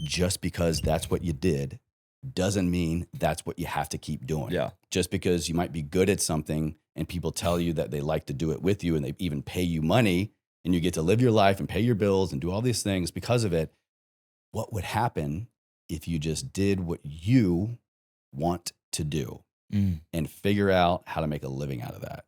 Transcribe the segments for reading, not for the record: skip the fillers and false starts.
just because that's what you did doesn't mean that's what you have to keep doing. Yeah. Just because you might be good at something and people tell you that they like to do it with you and they even pay you money and you get to live your life and pay your bills and do all these things because of it. What would happen if you just did what you want to do and figure out how to make a living out of that?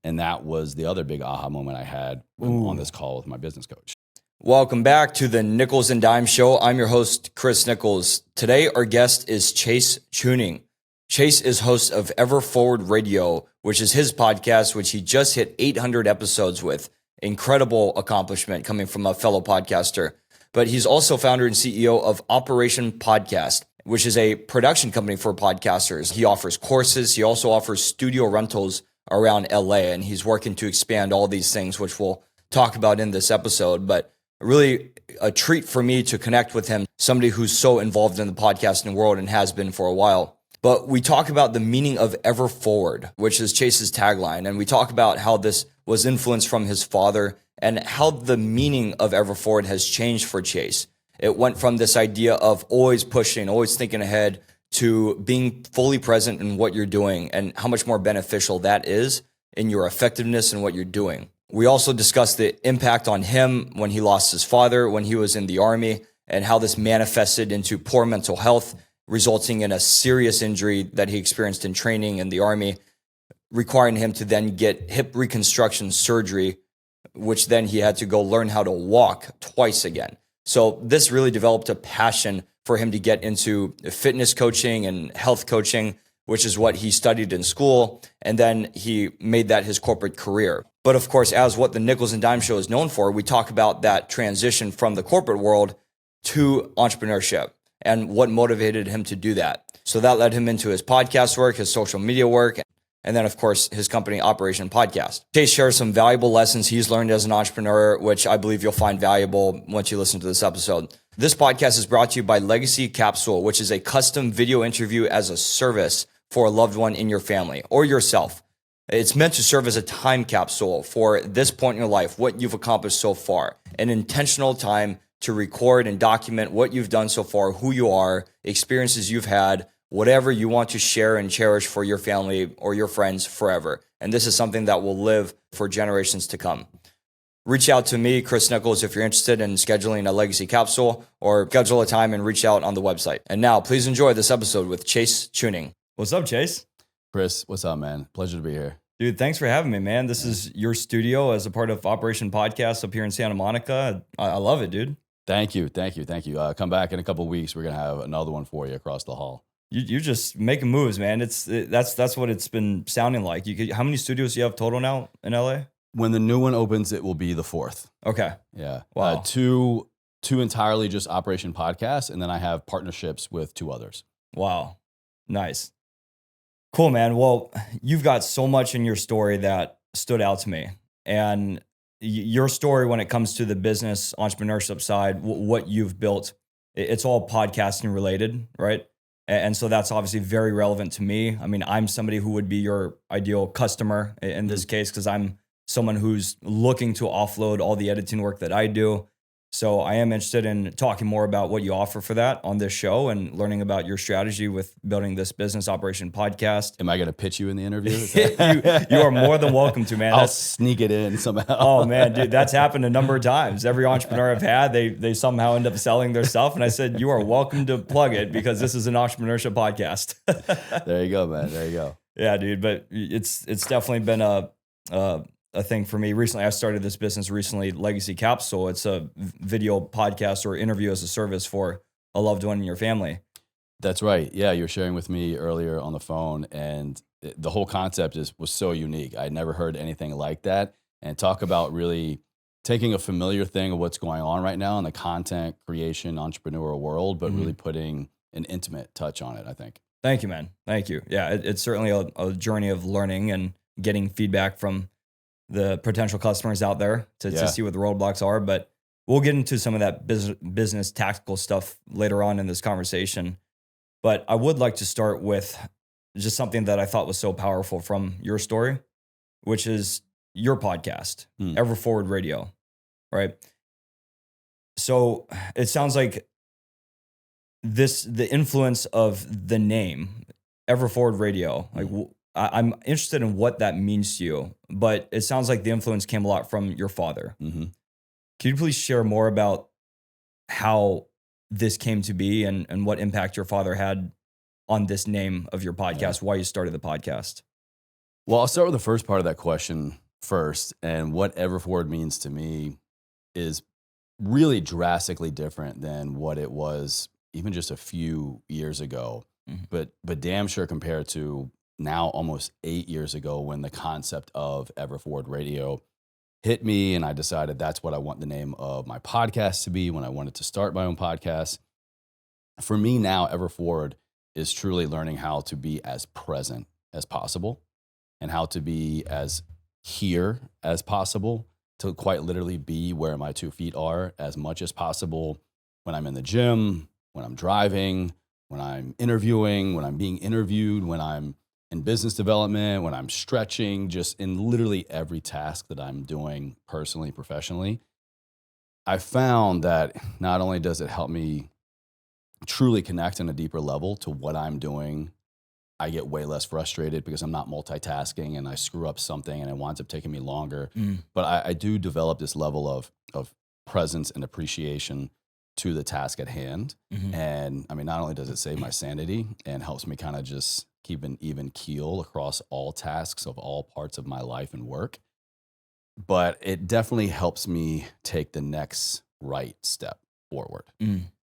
And that was the other big aha moment I had on this call with my business coach. Welcome back to the Nichols and Dime Show. I'm your host, Chris Nichols. Today, our guest is Chase Chewning. Chase is host of Ever Forward Radio, which is his podcast, which he just hit 800 episodes with. Incredible accomplishment coming from a fellow podcaster. But he's also founder and CEO of Operation Podcast, which is a production company for podcasters. He offers courses. He also offers studio rentals around LA, and he's working to expand all these things, which we'll talk about in this episode. But really a treat for me to connect with him, somebody who's so involved in the podcasting world and has been for a while. But we talk about the meaning of Ever Forward, which is Chase's tagline. And we talk about how this was influenced from his father and how the meaning of Ever Forward has changed for Chase. It went from this idea of always pushing, always thinking ahead, to being fully present in what you're doing and how much more beneficial that is in your effectiveness in what you're doing. We also discussed the impact on him when he lost his father, when he was in the Army, and how this manifested into poor mental health, resulting in a serious injury that he experienced in training in the Army, requiring him to then get hip reconstruction surgery, which then he had to go learn how to walk twice again. So this really developed a passion for him to get into fitness coaching and health coaching, which is what he studied in school. And then he made that his corporate career. But of course, as what the Nichols and Dime Show is known for, we talk about that transition from the corporate world to entrepreneurship and what motivated him to do that. So that led him into his podcast work, his social media work, and then, of course, his company, Operation Podcast. Chase shares some valuable lessons he's learned as an entrepreneur, which I believe you'll find valuable once you listen to this episode. This podcast is brought to you by Legacy Capsule, which is a custom video interview as a service for a loved one in your family or yourself. It's meant to serve as a time capsule for this point in your life, what you've accomplished so far, an intentional time to record and document what you've done so far, who you are, experiences you've had, whatever you want to share and cherish for your family or your friends forever. And this is something that will live for generations to come. Reach out to me, Chris Nichols, if you're interested in scheduling a legacy capsule, or schedule a time and reach out on the website. And now, please enjoy this episode with Chase Chewning. What's up, Chase? Chris, what's up, man? Pleasure to be here. Dude, thanks for having me, man. This is your studio as a part of Operation Podcast up here in Santa Monica. I love it, dude. Thank you. Come back in a couple of weeks. We're going to have another one for you across the hall. You're just making moves, man. That's what it's been sounding like. How many studios do you have total now in LA? When the new one opens, it will be the fourth. Okay. Yeah. Wow. Two entirely just Operation Podcasts, and then I have partnerships with two others. Wow. Nice. Cool, man. Well, you've got so much in your story that stood out to me. And your story when it comes to the business entrepreneurship side, what you've built, it's all podcasting related, right? And so that's obviously very relevant to me. I mean, I'm somebody who would be your ideal customer in this case, because I'm someone who's looking to offload all the editing work that I do. So I am interested in talking more about what you offer for that on this show and learning about your strategy with building this business Operation Podcast. Am I going to pitch you in the interview? You are more than welcome to, man. I'll sneak it in somehow. Oh man, dude, that's happened a number of times. Every entrepreneur I've had, they somehow end up selling their stuff. And I said, you are welcome to plug it because this is an entrepreneurship podcast. There you go, man. There you go. Yeah, dude. But it's definitely been a thing for me. Recently, I started this business Legacy Capsule. It's a video podcast or interview as a service for a loved one in your family. That's right. Yeah, you were sharing with me earlier on the phone, and the whole concept was so unique. I'd never heard anything like that. And talk about really taking a familiar thing of what's going on right now in the content creation entrepreneurial world, but really putting an intimate touch on it, I think. Thank you, man. Thank you. Yeah, it's certainly a journey of learning and getting feedback from the potential customers out there to see what the roadblocks are. But we'll get into some of that business tactical stuff later on in this conversation. But I would like to start with just something that I thought was so powerful from your story, which is your podcast, Ever Forward Radio, right? So it sounds like the influence of the name Ever Forward Radio. Like, I'm interested in what that means to you, but it sounds like the influence came a lot from your father. Mm-hmm. Can you please share more about how this came to be and what impact your father had on this name of your podcast, why you started the podcast? Well, I'll start with the first part of that question first. And what Ever Forward means to me is really drastically different than what it was even just a few years ago. Mm-hmm. But damn sure compared to now almost 8 years ago when the concept of Ever Forward Radio hit me and I decided that's what I want the name of my podcast to be when I wanted to start my own podcast. For me now, Ever Forward is truly learning how to be as present as possible and how to be as here as possible, to quite literally be where my 2 feet are as much as possible when I'm in the gym, when I'm driving, when I'm interviewing, when I'm being interviewed, when I'm in business development, when I'm stretching, just in literally every task that I'm doing personally, professionally. I found that not only does it help me truly connect on a deeper level to what I'm doing, I get way less frustrated because I'm not multitasking and I screw up something and it winds up taking me longer. But I do develop this level of presence and appreciation to the task at hand. And I mean, not only does it save my sanity and helps me kind of just keep an even keel across all tasks of all parts of my life and work, but it definitely helps me take the next right step forward.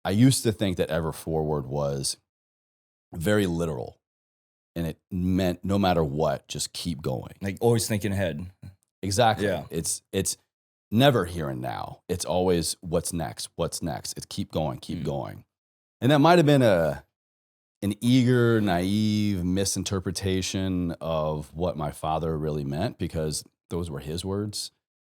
I used to think that Ever Forward was very literal and it meant no matter what, just keep going. Like always thinking ahead. Exactly. Yeah. It's never here and now. It's always what's next, what's next. It's keep going, keep going. And that might have been an eager, naive misinterpretation of what my father really meant, because those were his words.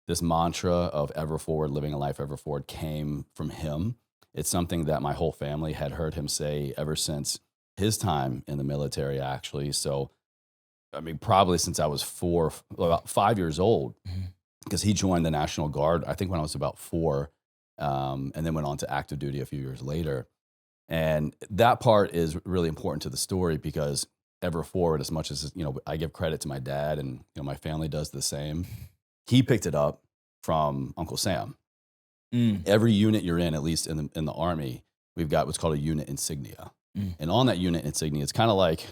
This mantra of Ever Forward, living a life ever forward, came from him. It's something that my whole family had heard him say ever since his time in the military, actually. So, I mean, probably since I was about 5 years old, because he joined the National Guard, I think when I was about 4, and then went on to active duty a few years later. And that part is really important to the story because Ever Forward, as much as, I give credit to my dad and, my family does the same, he picked it up from Uncle Sam. Every unit you're in, at least in the Army, we've got what's called a unit insignia. And on that unit insignia, it's kind of like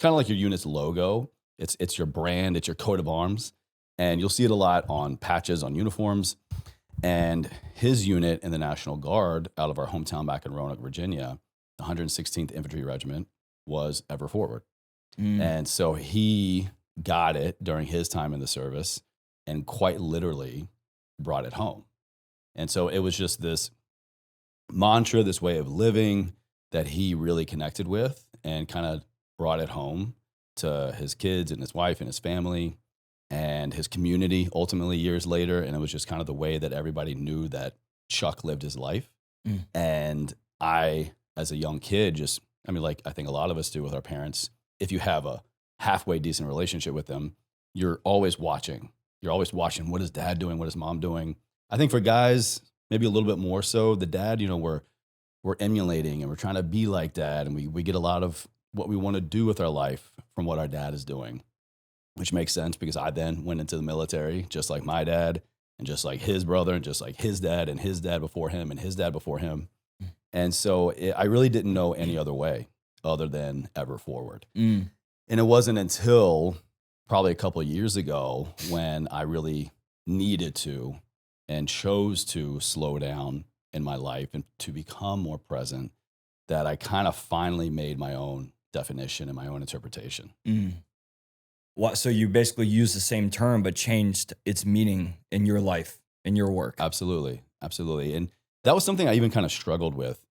your unit's logo. It's your brand, it's your coat of arms. And you'll see it a lot on patches, on uniforms. And his unit in the National Guard out of our hometown back in Roanoke, Virginia, the 116th Infantry Regiment, was Ever Forward. And so he got it during his time in the service and quite literally brought it home. And so it was just this mantra, this way of living that he really connected with and kind of brought it home to his kids and his wife and his family and his community ultimately years later. And it was just kind of the way that everybody knew that Chuck lived his life. And I, as a young kid, like I think a lot of us do with our parents, if you have a halfway decent relationship with them, you're always watching. You're always watching, what is dad doing? What is mom doing? I think for guys, maybe a little bit more so, the dad, we're emulating and we're trying to be like dad. And we get a lot of what we want to do with our life from what our dad is doing, which makes sense because I then went into the military just like my dad and just like his brother and just like his dad before him and his dad before him. And so I really didn't know any other way other than Ever Forward. And it wasn't until probably a couple of years ago when I really needed to and chose to slow down in my life and to become more present that I kind of finally made my own definition and my own interpretation. So you basically used the same term, but changed its meaning in your life, in your work. Absolutely. And that was something I even kind of struggled with,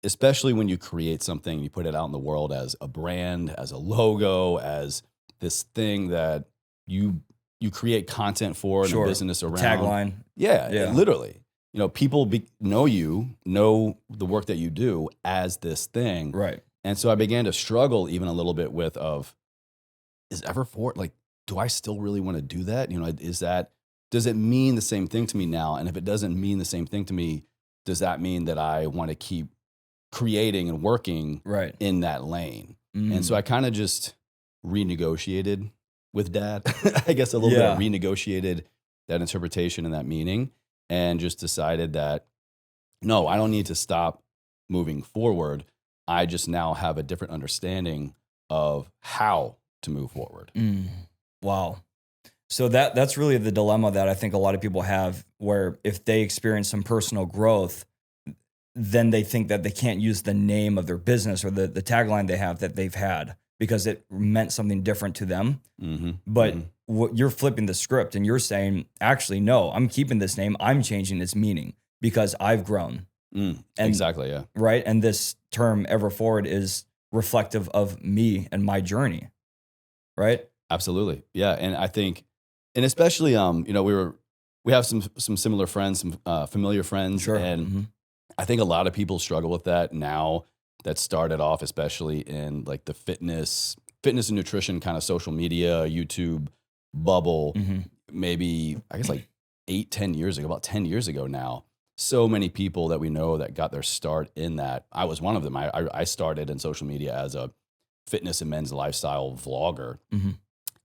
especially when you create something, you put it out in the world as a brand, as a logo, as this thing that you create content for and a business around. Tagline. Yeah. Literally. People know the work that you do as this thing. Right. And so I began to struggle even a little bit with is Ever Forward, like, do I still really want to do that? Does it mean the same thing to me now? And if it doesn't mean the same thing to me, does that mean that I want to keep creating and working Right. in that lane. And so I kind of just renegotiated with dad, I guess a little bit, renegotiated that interpretation and that meaning, and just decided that, no, I don't need to stop moving forward. I just now have a different understanding of how to move forward. Wow. So that's really the dilemma that I think a lot of people have, where if they experience some personal growth, then they think that they can't use the name of their business or the tagline they have that they've had because it meant something different to them. But what you're flipping the script and you're saying, actually, no, I'm keeping this name. I'm changing its meaning because I've grown. Exactly. Yeah. Right. And this term ever forward is reflective of me and my journey. Right. Absolutely. Yeah. And I think, and especially, we have some similar friends, some familiar friends. Sure. And I think a lot of people struggle with that now, that started off, especially in like the fitness and nutrition kind of social media, YouTube bubble, maybe I guess like 10 years ago, about 10 years ago now. So many people that we know that got their start in that. I was one of them. I started in social media as a fitness and men's lifestyle vlogger.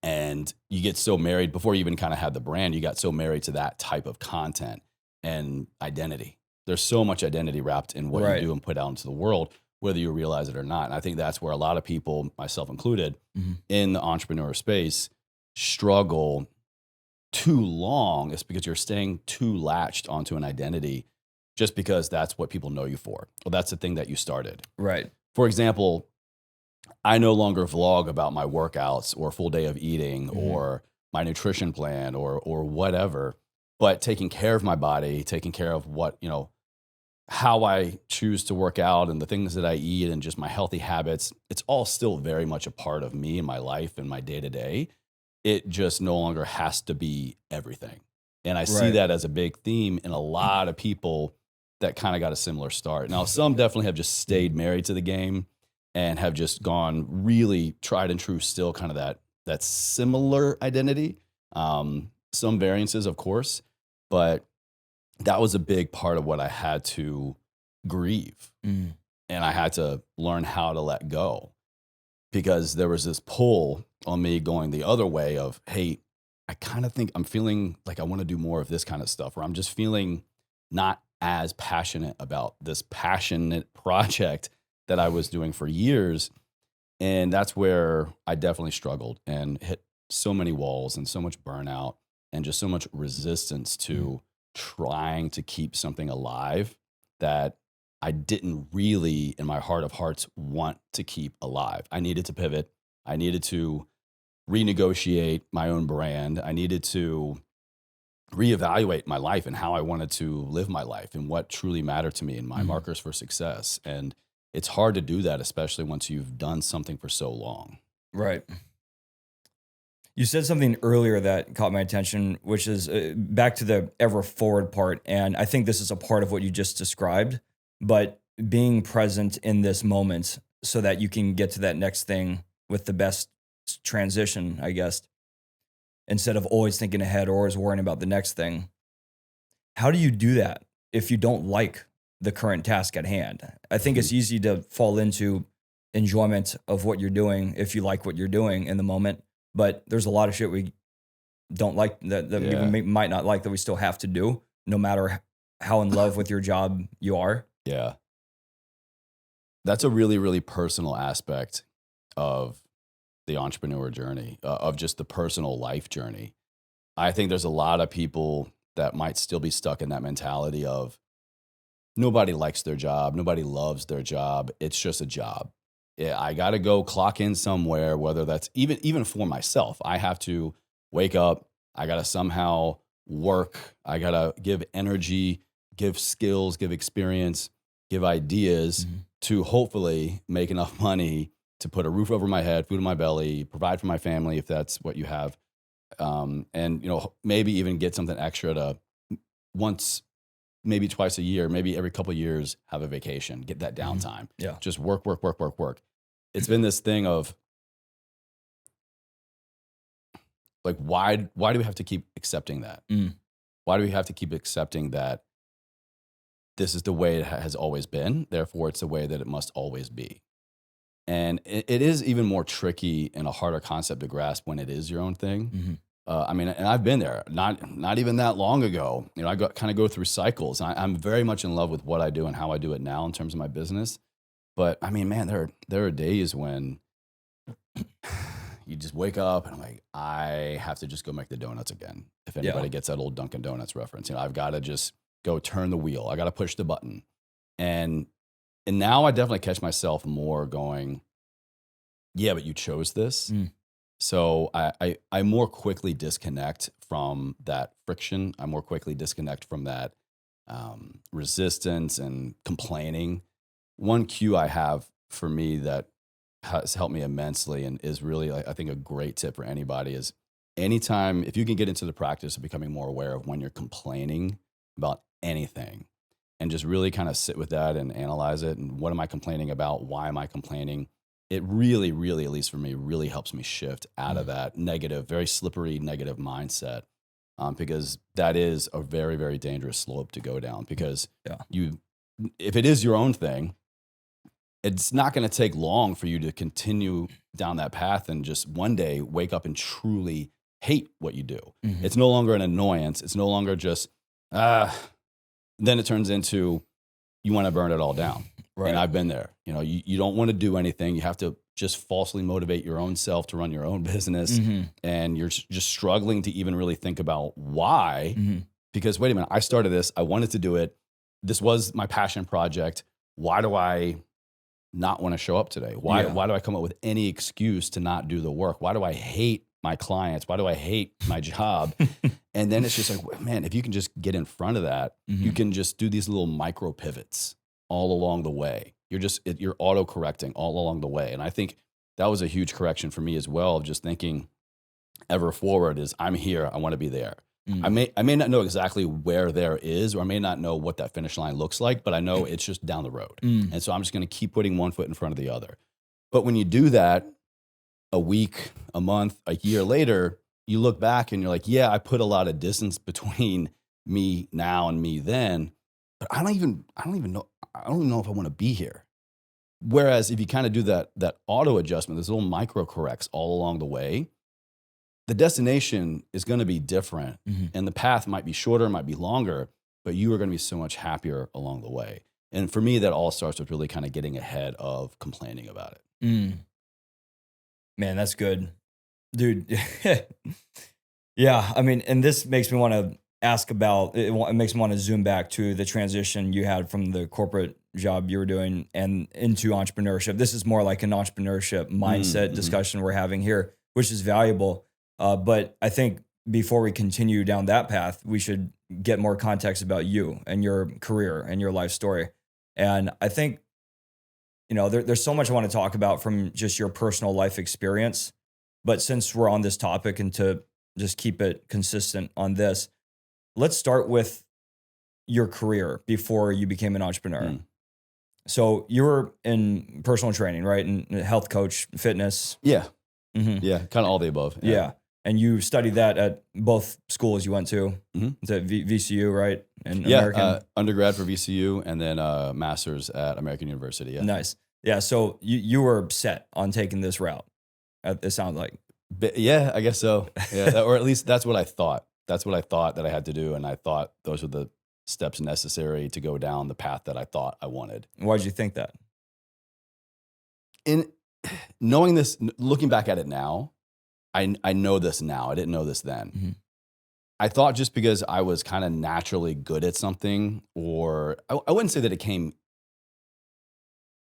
And you get so married before you even kind of had the brand, you got so married to that type of content and identity. There's so much identity wrapped in what you do and put out into the world, whether you realize it or not. And I think that's where a lot of people, myself included, in the entrepreneur space struggle too long. It's because you're staying too latched onto an identity just because that's what people know you for. Well, that's the thing that you started. Right. For example, I no longer vlog about my workouts or full day of eating or my nutrition plan or whatever, but taking care of my body, taking care of what, how I choose to work out and the things that I eat and just my healthy habits, it's all still very much a part of me and my life and my day to day. It just no longer has to be everything. And I see that as a big theme in a lot of people that kind of got a similar start. Now, some definitely have just stayed married to the game and have just gone really tried and true, still kind of that similar identity. Some variances, of course, but that was a big part of what I had to grieve. And I had to learn how to let go, because there was this pull on me going the other way of, hey, I kind of think I'm feeling like I want to do more of this kind of stuff, or I'm just feeling not as passionate about this passionate project that I was doing for years. And that's where I definitely struggled and hit so many walls and so much burnout and just so much resistance to trying to keep something alive that I didn't really, in my heart of hearts, want to keep alive. I needed to pivot. I needed to renegotiate my own brand. I needed to reevaluate my life and how I wanted to live my life and what truly mattered to me and my markers for success. And it's hard to do that, especially once you've done something for so long. Right. You said something earlier that caught my attention, which is back to the ever forward part. And I think this is a part of what you just described, but being present in this moment so that you can get to that next thing with the best transition, I guess, instead of always thinking ahead or always worrying about the next thing. How do you do that if you don't like the current task at hand? I think it's easy to fall into enjoyment of what you're doing if you like what you're doing in the moment. But there's a lot of shit we don't like that we might not like that we still have to do, no matter how in love with your job you are. Yeah. That's a really, really personal aspect of the entrepreneur journey, of just the personal life journey. I think there's a lot of people that might still be stuck in that mentality of nobody likes their job, nobody loves their job. It's just a job. I got to go clock in somewhere, whether that's even for myself. I have to wake up. I got to somehow work. I got to give energy, give skills, give experience, give ideas to hopefully make enough money to put a roof over my head, food in my belly, provide for my family if that's what you have. And, maybe even get something extra to once, maybe twice a year, maybe every couple of years, have a vacation, get that downtime. Yeah. Just work. It's been this thing of like, why do we have to keep accepting that? Why do we have to keep accepting that this is the way it has always been. Therefore, it's the way that it must always be. And it is even more tricky and a harder concept to grasp when it is your own thing. Mm-hmm. I mean, and I've been there, not even that long ago. I kind of go through cycles. And I'm very much in love with what I do and how I do it now in terms of my business. But I mean, man, there are days when you just wake up and I'm like, I have to just go make the donuts again. If anybody gets that old Dunkin' Donuts reference, I've got to just go turn the wheel. I got to push the button. And now I definitely catch myself more going, yeah, but you chose this. So I more quickly disconnect from that friction. I more quickly disconnect from that resistance and complaining. One cue I have for me that has helped me immensely and is really, I think, a great tip for anybody is anytime, if you can get into the practice of becoming more aware of when you're complaining about anything and just really kind of sit with that and analyze it. And what am I complaining about? Why am I complaining? It really, really, at least for me, really helps me shift out of that negative, very slippery negative mindset, because that is a very, very dangerous slope to go down. Because if it is your own thing, it's not going to take long for you to continue down that path and just one day wake up and truly hate what you do. It's no longer an annoyance. It's no longer just, then it turns into you want to burn it all down. Right. And I've been there. You don't want to do anything. You have to just falsely motivate your own self to run your own business. And you're just struggling to even really think about why. Because wait a minute, I started this. I wanted to do it. This was my passion project. Why do I not want to show up today? Why do I come up with any excuse to not do the work? Why do I hate my clients? Why do I hate my job? And then it's just like, man, if you can just get in front of that, you can just do these little micro pivots all along the way. You're auto correcting all along the way. And I think that was a huge correction for me as well, of just thinking ever forward is I'm here. I want to be there. I may not know exactly where there is, or I may not know what that finish line looks like, but I know it's just down the road. And so I'm just going to keep putting one foot in front of the other. But when you do that a week, a month, a year later, you look back and you're like, yeah, I put a lot of distance between me now and me then, but I don't even know if I want to be here. Whereas if you kind of do that auto adjustment, those little micro corrects all along the way, the destination is going to be different, and the path might be shorter, might be longer, but you are going to be so much happier along the way. And for me, that all starts with really kind of getting ahead of complaining about it. Man, that's good, dude. Yeah, I mean, and this makes me want to ask about. It makes me want to zoom back to the transition you had from the corporate job you were doing and into entrepreneurship. This is more like an entrepreneurship mindset discussion we're having here, which is valuable. But I think before we continue down that path, we should get more context about you and your career and your life story. And I think, there's so much I want to talk about from just your personal life experience. But since we're on this topic and to just keep it consistent on this, let's start with your career before you became an entrepreneur. So you were in personal training, right? And health coach, fitness. Yeah. Yeah. Kind of all the above. Yeah. And you studied that at both schools you went to, to VCU, right? And American? Undergrad for VCU and then master's at American University. Yeah. Nice. Yeah. So you were set on taking this route, it sounds like. Yeah, I guess so. Yeah, or at least that's what I thought. That's what I thought that I had to do. And I thought those were the steps necessary to go down the path that I thought I wanted. Why did you think that? In knowing this, looking back at it now, I know this now. I didn't know this then. I thought just because I was kind of naturally good at something, or I wouldn't say that it came.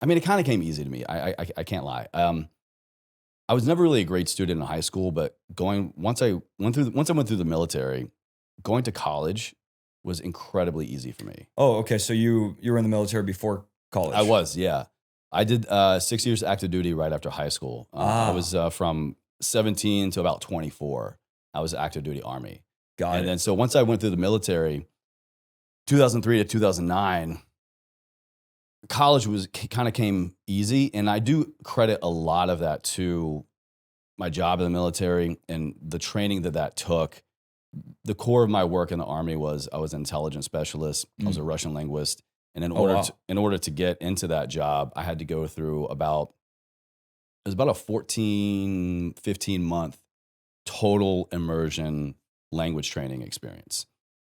I mean, it kind of came easy to me. I can't lie. I was never really a great student in high school, but once I went through the military, going to college was incredibly easy for me. Oh, okay. So you were in the military before college? I was, yeah. I did 6 years active duty right after high school. I was from 17 to about 24. I was active duty Army. Got it. And then so once I went through the military, 2003 to 2009, college kind of came easy. And I do credit a lot of that to my job in the military and the training that took. The core of my work in the Army was I was an intelligence specialist. I was a Russian linguist. And wow. in order to get into that job, I had to go through about 14, 15 month total immersion language training experience.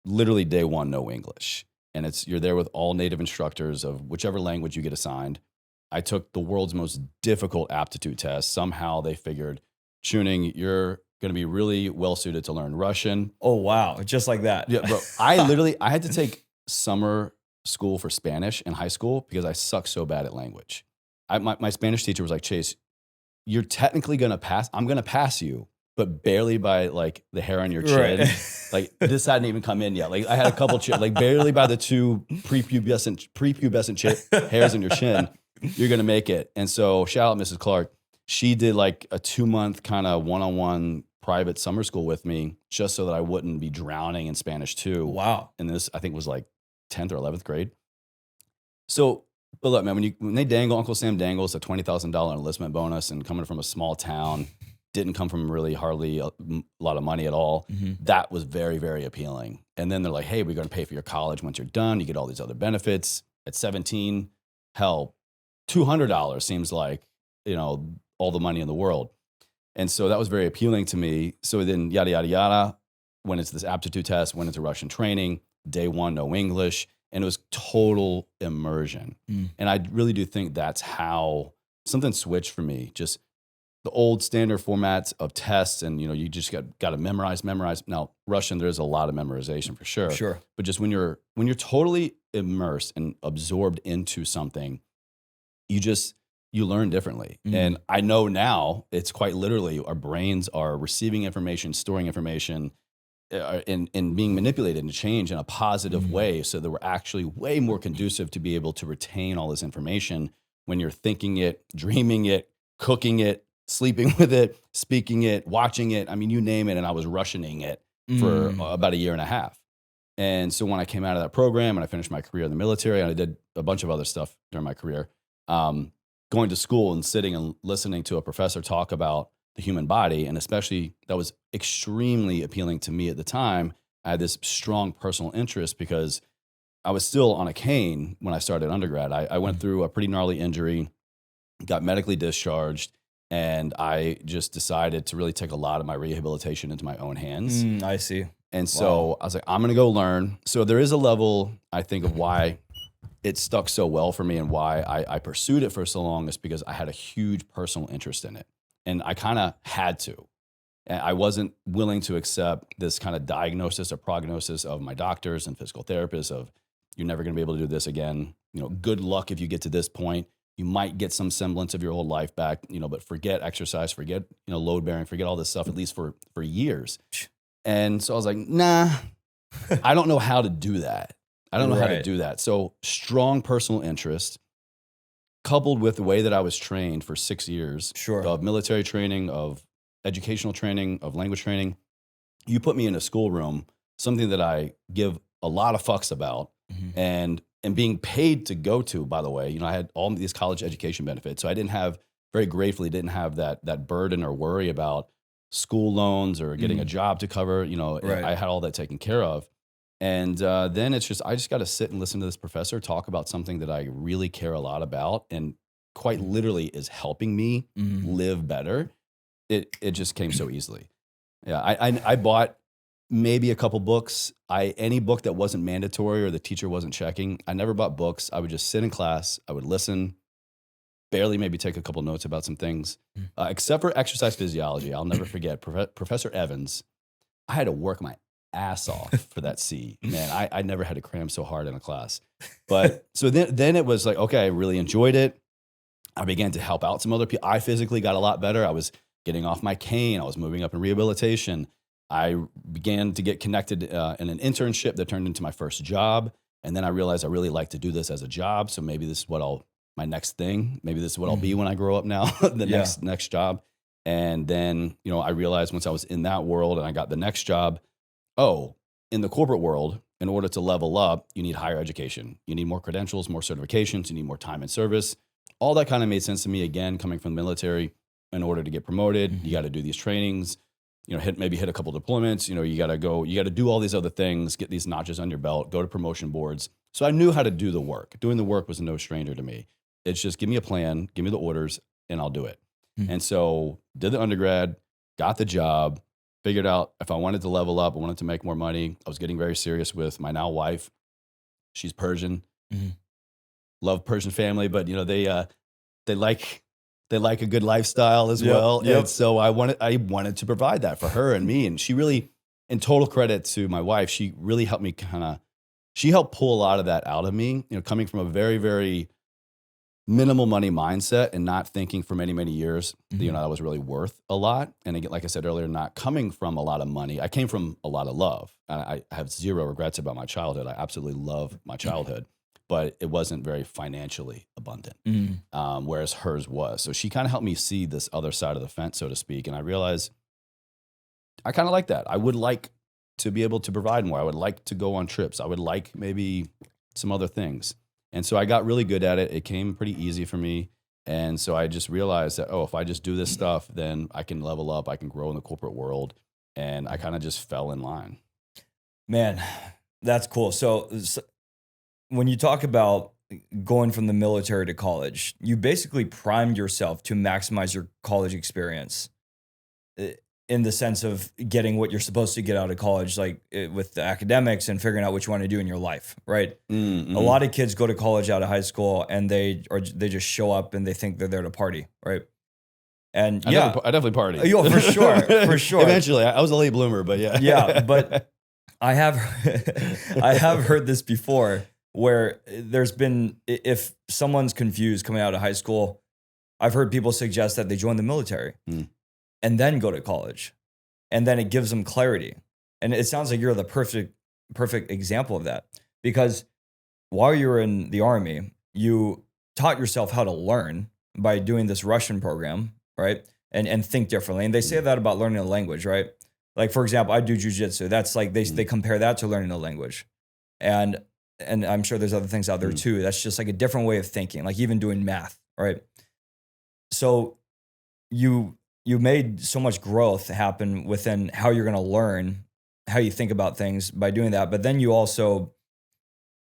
Literally day one, no English. And you're there with all native instructors of whichever language you get assigned. I took the world's most difficult aptitude test. Somehow they figured, Chewning, you're going to be really well suited to learn Russian. Oh, wow. Just like that. Yeah, bro. I had to take summer school for Spanish in high school because I suck so bad at language. My Spanish teacher was like, Chase, you're technically going to pass. I'm going to pass you, but barely by like the hair on your chin. Right. Like this hadn't even come in yet. Like I had a couple, like barely by the two prepubescent hairs on your chin, you're going to make it. And so shout out Mrs. Clark. She did like a 2-month kind of one-on-one private summer school with me just so that I wouldn't be drowning in Spanish too. Wow. And this, I think was like 10th or 11th grade. So, but look, man, when they dangle, Uncle Sam dangles a $20,000 enlistment bonus and coming from a small town, didn't come from really hardly a lot of money at all. That was very, very appealing. And then they're like, hey, we're going to pay for your college once you're done. You get all these other benefits. At 17, hell, $200 seems like, all the money in the world. And so that was very appealing to me. So then yada, yada, yada, went into this aptitude test, went into Russian training, day one, no English. And it was total immersion. And I really do think that's how something switched for me. Just the old standard formats of tests and, you just got to memorize. Now, Russian, there's a lot of memorization for sure. Sure. But just when you're totally immersed and absorbed into something, you learn differently. And I know now it's quite literally our brains are receiving information, storing information, and being manipulated and changed in a positive way so that we're actually way more conducive to be able to retain all this information when you're thinking it, dreaming it, cooking it, sleeping with it, speaking it, watching it. I mean, you name it. And I was Russianing it for about a year and a half. And so when I came out of that program and I finished my career in the military, and I did a bunch of other stuff during my career, going to school and sitting and listening to a professor talk about the human body, and especially that was extremely appealing to me at the time. I had this strong personal interest because I was still on a cane when I started undergrad. I went through a pretty gnarly injury, got medically discharged, and I just decided to really take a lot of my rehabilitation into my own hands. I see. And so I was like, I'm going to go learn. So there is a level, I think, of why it stuck so well for me and why I pursued it for so long is because I had a huge personal interest in it. And I kind of had to. And I wasn't willing to accept this kind of diagnosis or prognosis of my doctors and physical therapists of, you're never going to be able to do this again. Good luck if you get to this point. You might get some semblance of your old life back, but forget exercise, forget, load bearing, forget all this stuff, at least for years. And so I was like, nah, I don't know how to do that. I don't know how to do that. So strong personal interest, coupled with the way that I was trained for 6 years of military training, of educational training, of language training. You put me in a schoolroom, something that I give a lot of fucks about, and being paid to go to, by the way. I had all these college education benefits. So I very gratefully didn't have that burden or worry about school loans or getting a job to cover. I had all that taken care of. And then I just got to sit and listen to this professor talk about something that I really care a lot about and quite literally is helping me live better. It just came so easily. Yeah, I bought maybe a couple books. Any book that wasn't mandatory or the teacher wasn't checking, I never bought books. I would just sit in class. I would listen, barely maybe take a couple notes about some things, except for exercise physiology. I'll never forget Professor Evans. I had to work my ass off for that C. Man, I never had to cram so hard in a class. But so then it was like, okay, I really enjoyed it. I began to help out some other people. I physically got a lot better. I was getting off my cane. I was moving up in rehabilitation. I began to get connected in an internship that turned into my first job. And then I realized I really like to do this as a job. So maybe this is my next thing. Maybe this is what I'll be when I grow up now, next job. And then, I realized once I was in that world and I got the next job, in the corporate world, in order to level up, you need higher education. You need more credentials, more certifications. You need more time in service. All that kind of made sense to me, again, coming from the military. In order to get promoted, you got to do these trainings, hit a couple deployments. You got to do all these other things, get these notches on your belt, go to promotion boards. So I knew how to do the work. Doing the work was no stranger to me. It's just give me a plan, give me the orders, and I'll do it. And so did the undergrad, got the job, figured out if I wanted to level up, I wanted to make more money. I was getting very serious with my now wife. She's Persian. Love Persian family, but they like a good lifestyle as well. And so I wanted to provide that for her and me. And she really, in total credit to my wife, she really helped me she helped pull a lot of that out of me, coming from a very, very minimal money mindset and not thinking for many, many years, that was really worth a lot. And again, like I said earlier, not coming from a lot of money. I came from a lot of love. I have zero regrets about my childhood. I absolutely love my childhood, but it wasn't very financially abundant, whereas hers was. So she kind of helped me see this other side of the fence, so to speak. And I realized I kind of like that. I would like to be able to provide more. I would like to go on trips. I would like maybe some other things. And so I got really good at it. It came pretty easy for me. And so I just realized that, if I just do this stuff, then I can level up. I can grow in the corporate world. And I kind of just fell in line. Man, that's cool. So when you talk about going from the military to college, you basically primed yourself to maximize your college experience in the sense of getting what you're supposed to get out of college, like with the academics and figuring out what you want to do in your life, right? A lot of kids go to college out of high school and they just show up and they think they're there to party, right? And I definitely party. Oh, for sure, for sure. Eventually, I was a late bloomer, but yeah. Yeah, but I have heard this before where there's been, if someone's confused coming out of high school, I've heard people suggest that they join the military and then go to college, and then it gives them clarity. And it sounds like you're the perfect example of that, because while you were in the Army, you taught yourself how to learn by doing this Russian program, right? And think differently. And they say that about learning a language, right? Like, for example, I do jujitsu. That's like, they compare that to learning a language. And I'm sure there's other things out there too. That's just like a different way of thinking, like even doing math, right? So you made so much growth happen within how you're going to learn, how you think about things by doing that. But then you also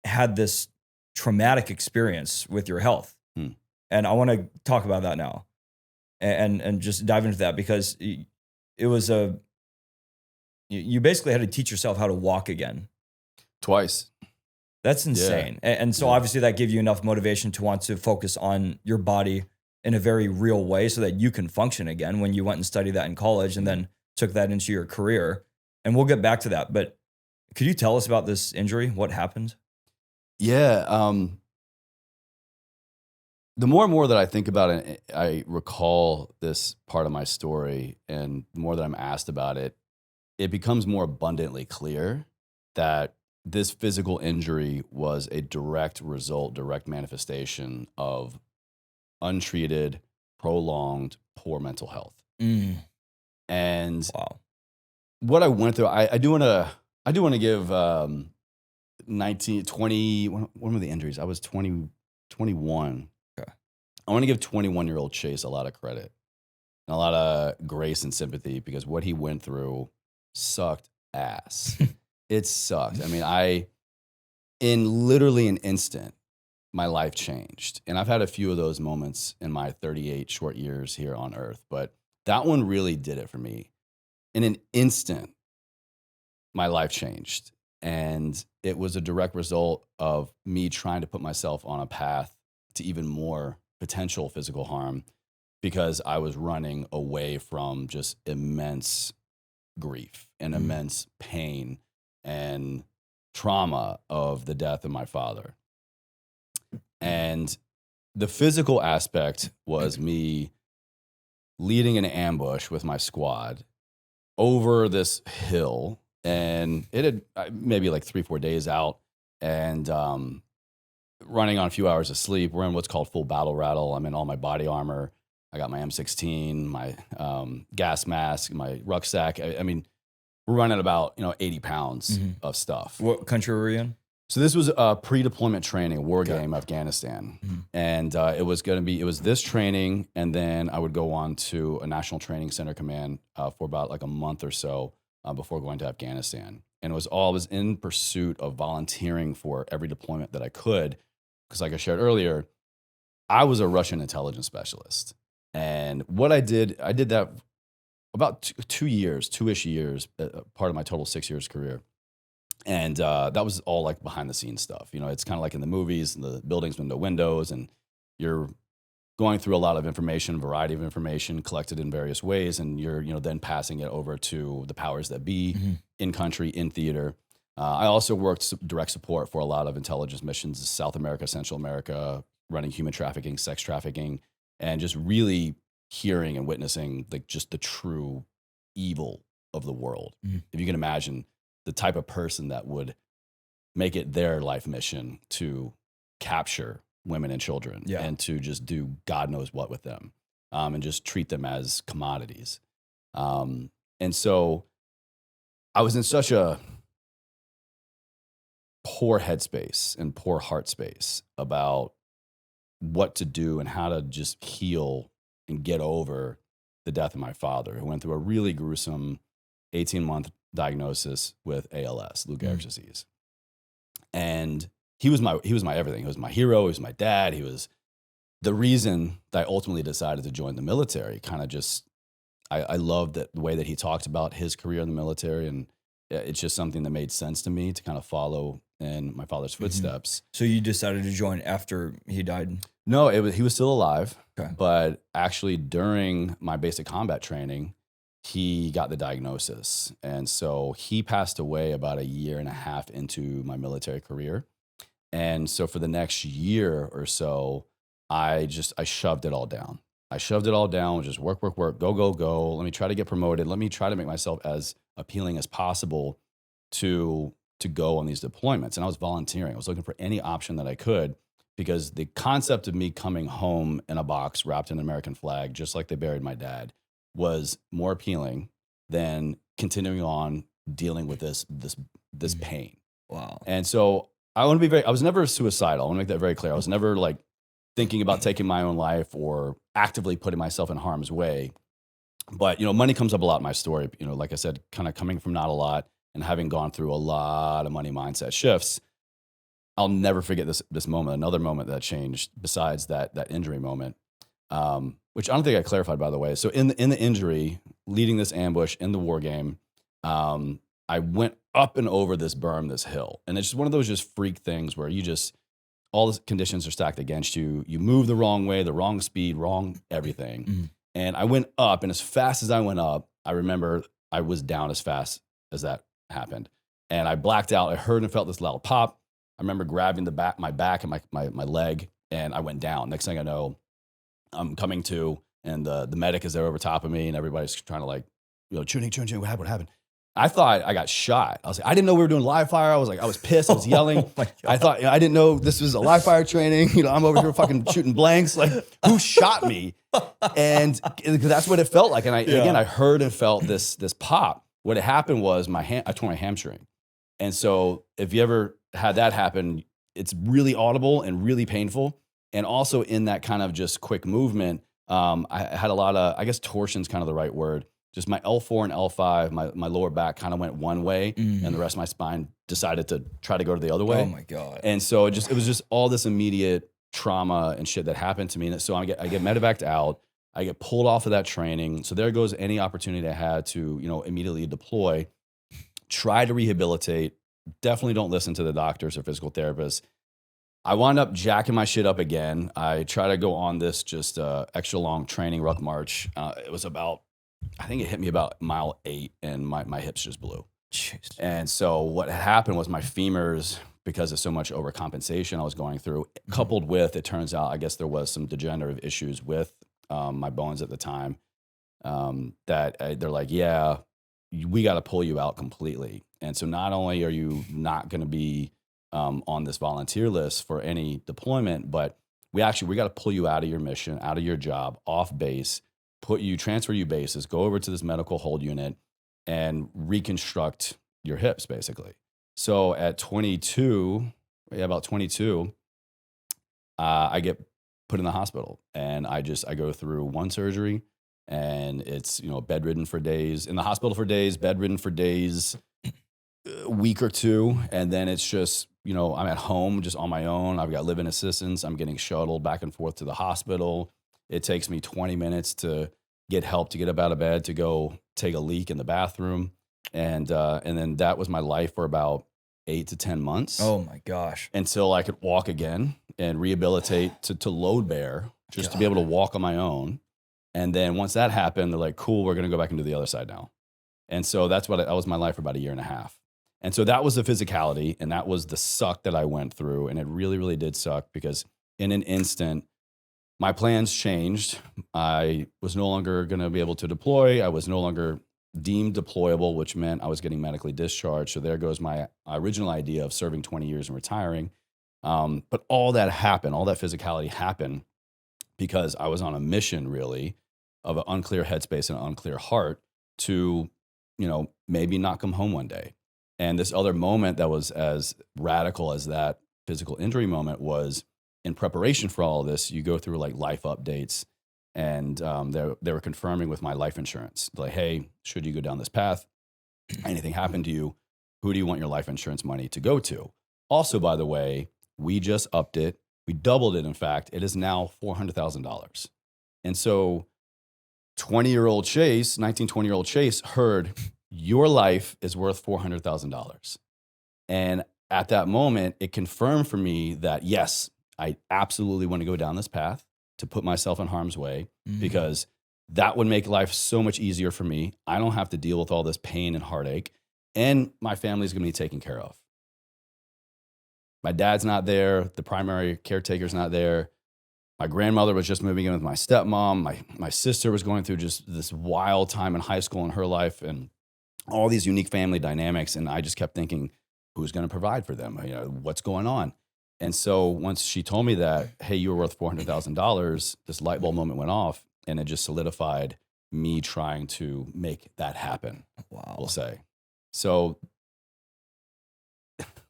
had this traumatic experience with your health. And I want to talk about that now and just dive into that, because it was you basically had to teach yourself how to walk again. Twice. That's insane. Yeah. And so obviously that gave you enough motivation to want to focus on your body in a very real way so that you can function again when you went and studied that in college and then took that into your career. And we'll get back to that. But could you tell us about this injury? What happened? Yeah. The more and more that I think about it, I recall this part of my story, and the more that I'm asked about it, it becomes more abundantly clear that this physical injury was a direct result, direct manifestation of untreated, prolonged, poor mental health. And what I went through, I do want to give 19, 20, when were the injuries? I was 20, 21. Okay. I want to give 21-year-old Chase a lot of credit and a lot of grace and sympathy, because what he went through sucked ass. It sucked. I mean, in literally an instant, my life changed. And I've had a few of those moments in my 38 short years here on earth, but that one really did it for me. In an instant, my life changed. And it was a direct result of me trying to put myself on a path to even more potential physical harm, because I was running away from just immense grief and immense pain and trauma of the death of my father. And the physical aspect was me leading an ambush with my squad over this hill. And it had maybe like 3-4 days out, and running on a few hours of sleep. We're in what's called full battle rattle. I'm in all my body armor. I got my M16, my gas mask, my rucksack. I mean, we're running about 80 pounds of stuff. What country were you in? So this was a pre-deployment training, war game, Afghanistan. And it was this training, and then I would go on to a National Training Center command for about like a month or so before going to Afghanistan. And I was in pursuit of volunteering for every deployment that I could. Because like I shared earlier, I was a Russian intelligence specialist. And what I did that about 2-ish years, part of my total 6 years career. And that was all like behind the scenes stuff. It's kind of like in the movies, the buildings with no windows, and you're going through a lot of information, variety of information collected in various ways, and you're then passing it over to the powers that be in country, in theater. I also worked direct support for a lot of intelligence missions, South America, Central America, running human trafficking, sex trafficking, and just really hearing and witnessing just the true evil of the world. If you can imagine the type of person that would make it their life mission to capture women and children and to just do God knows what with them, and just treat them as commodities. And so I was in such a poor headspace and poor heart space about what to do and how to just heal and get over the death of my father, who went through a really gruesome 18-month diagnosis with ALS, Lou Gehrig's disease. And he was my everything. He was my hero. He was my dad. He was the reason that I ultimately decided to join the military. Kind of just, I loved the way that he talked about his career in the military, and it's just something that made sense to me to kind of follow in my father's footsteps. So you decided to join after he died? No, he was still alive, okay. But actually during my basic combat training, he got the diagnosis. And so he passed away about 1.5 years into my military career. And so for the next year or so, I shoved it all down. Just work, go. Let me try to get promoted. Let me try to make myself as appealing as possible to go on these deployments. And I was volunteering. I was looking for any option that I could, because the concept of me coming home in a box wrapped in an American flag, just like they buried my dad, was more appealing than continuing on dealing with this pain. Wow. And so I was never suicidal. I want to make that very clear. I was never like thinking about taking my own life or actively putting myself in harm's way. But, money comes up a lot in my story. Like I said, kind of coming from not a lot and having gone through a lot of money mindset shifts. I'll never forget this moment, another moment that changed besides that injury moment, which I don't think I clarified, by the way. So in the injury, leading this ambush in the war game, I went up and over this berm, this hill. And it's just one of those just freak things where all the conditions are stacked against you. You move the wrong way, the wrong speed, wrong everything. And I went up, and as fast as I went up, I remember I was down as fast as that happened. And I blacked out. I heard and felt this loud pop. I remember grabbing my back and my leg, and I went down. Next thing I know, I'm coming to, and the medic is there over top of me, and everybody's trying to like, Chewning, what happened? I thought I got shot. I didn't know we were doing live fire. I was pissed. I was yelling. Oh my God. I thought, I didn't know this was a live fire training. I'm over here fucking shooting blanks. Like, who shot me? And that's what it felt like. And again, I heard and felt this pop. What had happened was I tore my hamstring. And so if you ever had that happen, it's really audible and really painful. And also in that kind of just quick movement, I had a lot of, I guess torsion's kind of the right word. Just my L4 and L5, my lower back kind of went one way, and the rest of my spine decided to try to go to the other way. Oh my God. And so it was just all this immediate trauma and shit that happened to me. And so I get medevaced out. I get pulled off of that training. So there goes any opportunity I had to, immediately deploy, try to rehabilitate. Definitely don't listen to the doctors or physical therapists. I wound up jacking my shit up again. I try to go on this just extra long training ruck march. It was I think it hit me about mile 8, and my hips just blew. Jeez. And so what had happened was my femurs, because of so much overcompensation I was going through, coupled with, it turns out, I guess there was some degenerative issues with my bones at the time, that they're like, yeah, we got to pull you out completely. And so not only are you not going to be on this volunteer list for any deployment, but we got to pull you out of your mission, out of your job, off base, transfer you bases, go over to this medical hold unit and reconstruct your hips, basically. So at 22, about 22, I get put in the hospital, and I go through one surgery, and it's, bedridden for days, in the hospital for days, bedridden for days, a week or two. And then it's just, I'm at home just on my own. I've got living assistants. I'm getting shuttled back and forth to the hospital. It takes me 20 minutes to get help to get up out of bed to go take a leak in the bathroom. And then that was my life for about 8 to 10 months. Oh my gosh. Until I could walk again and rehabilitate to load bear, just to be able to walk on my own. And then once that happened, they're like, cool, we're going to go back and do the other side now. And so that was my life for about a year and a half. And so that was the physicality, and that was the suck that I went through. And it really, really did suck, because in an instant, my plans changed. I was no longer going to be able to deploy. I was no longer deemed deployable, which meant I was getting medically discharged. So there goes my original idea of serving 20 years and retiring. But all that happened, all that physicality happened because I was on a mission, really, of an unclear headspace and an unclear heart to, maybe not come home one day. And this other moment that was as radical as that physical injury moment was, in preparation for all of this, you go through like life updates, and they were confirming with my life insurance, like, hey, should you go down this path, anything happen to you, who do you want your life insurance money to go to? Also, by the way, we just upped it. We doubled it. In fact, it is now $400,000. And so 20-year-old Chase, 20-year-old Chase heard, your life is worth $400,000. And at that moment, it confirmed for me that, yes, I absolutely want to go down this path to put myself in harm's way, because that would make life so much easier for me. I don't have to deal with all this pain and heartache, and my family's going to be taken care of. My dad's not there. The primary caretaker's not there. My grandmother was just moving in with my stepmom. My sister was going through just this wild time in high school in her life, and all these unique family dynamics. And I just kept thinking, who's going to provide for them? What's going on? And so once she told me that, hey, you were worth $400,000, this light bulb moment went off, and it just solidified me trying to make that happen. Wow. We'll say. So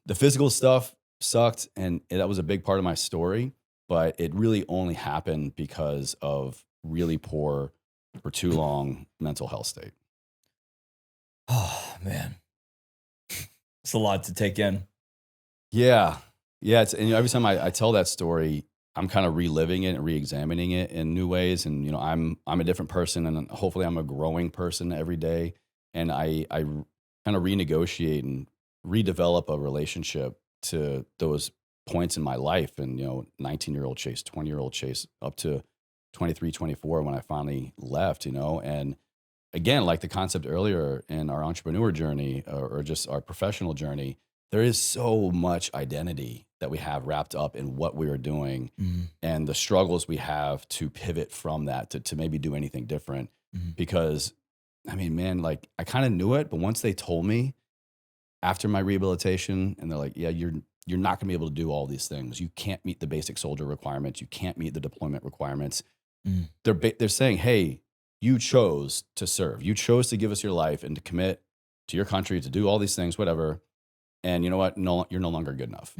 the physical stuff sucked, and that was a big part of my story, but it really only happened because of really poor, for too long, mental health state. Oh, man. It's a lot to take in. Yeah. Yeah. And every time I tell that story, I'm kind of reliving it and re-examining it in new ways. And, I'm a different person, and hopefully I'm a growing person every day. And I kind of renegotiate and redevelop a relationship to those points in my life. And, 19-year-old Chase, 20-year-old Chase, up to 23, 24 when I finally left, and again, like the concept earlier in our entrepreneur journey, or just our professional journey, there is so much identity that we have wrapped up in what we are doing, and the struggles we have to pivot from that to maybe do anything different. Because, I mean, man, like I kind of knew it, but once they told me after my rehabilitation, and they're like, yeah, you're not gonna be able to do all these things. You can't meet the basic soldier requirements. You can't meet the deployment requirements. They're saying, hey, you chose to serve. You chose to give us your life and to commit to your country, to do all these things, whatever. And you know what? No, you're no longer good enough.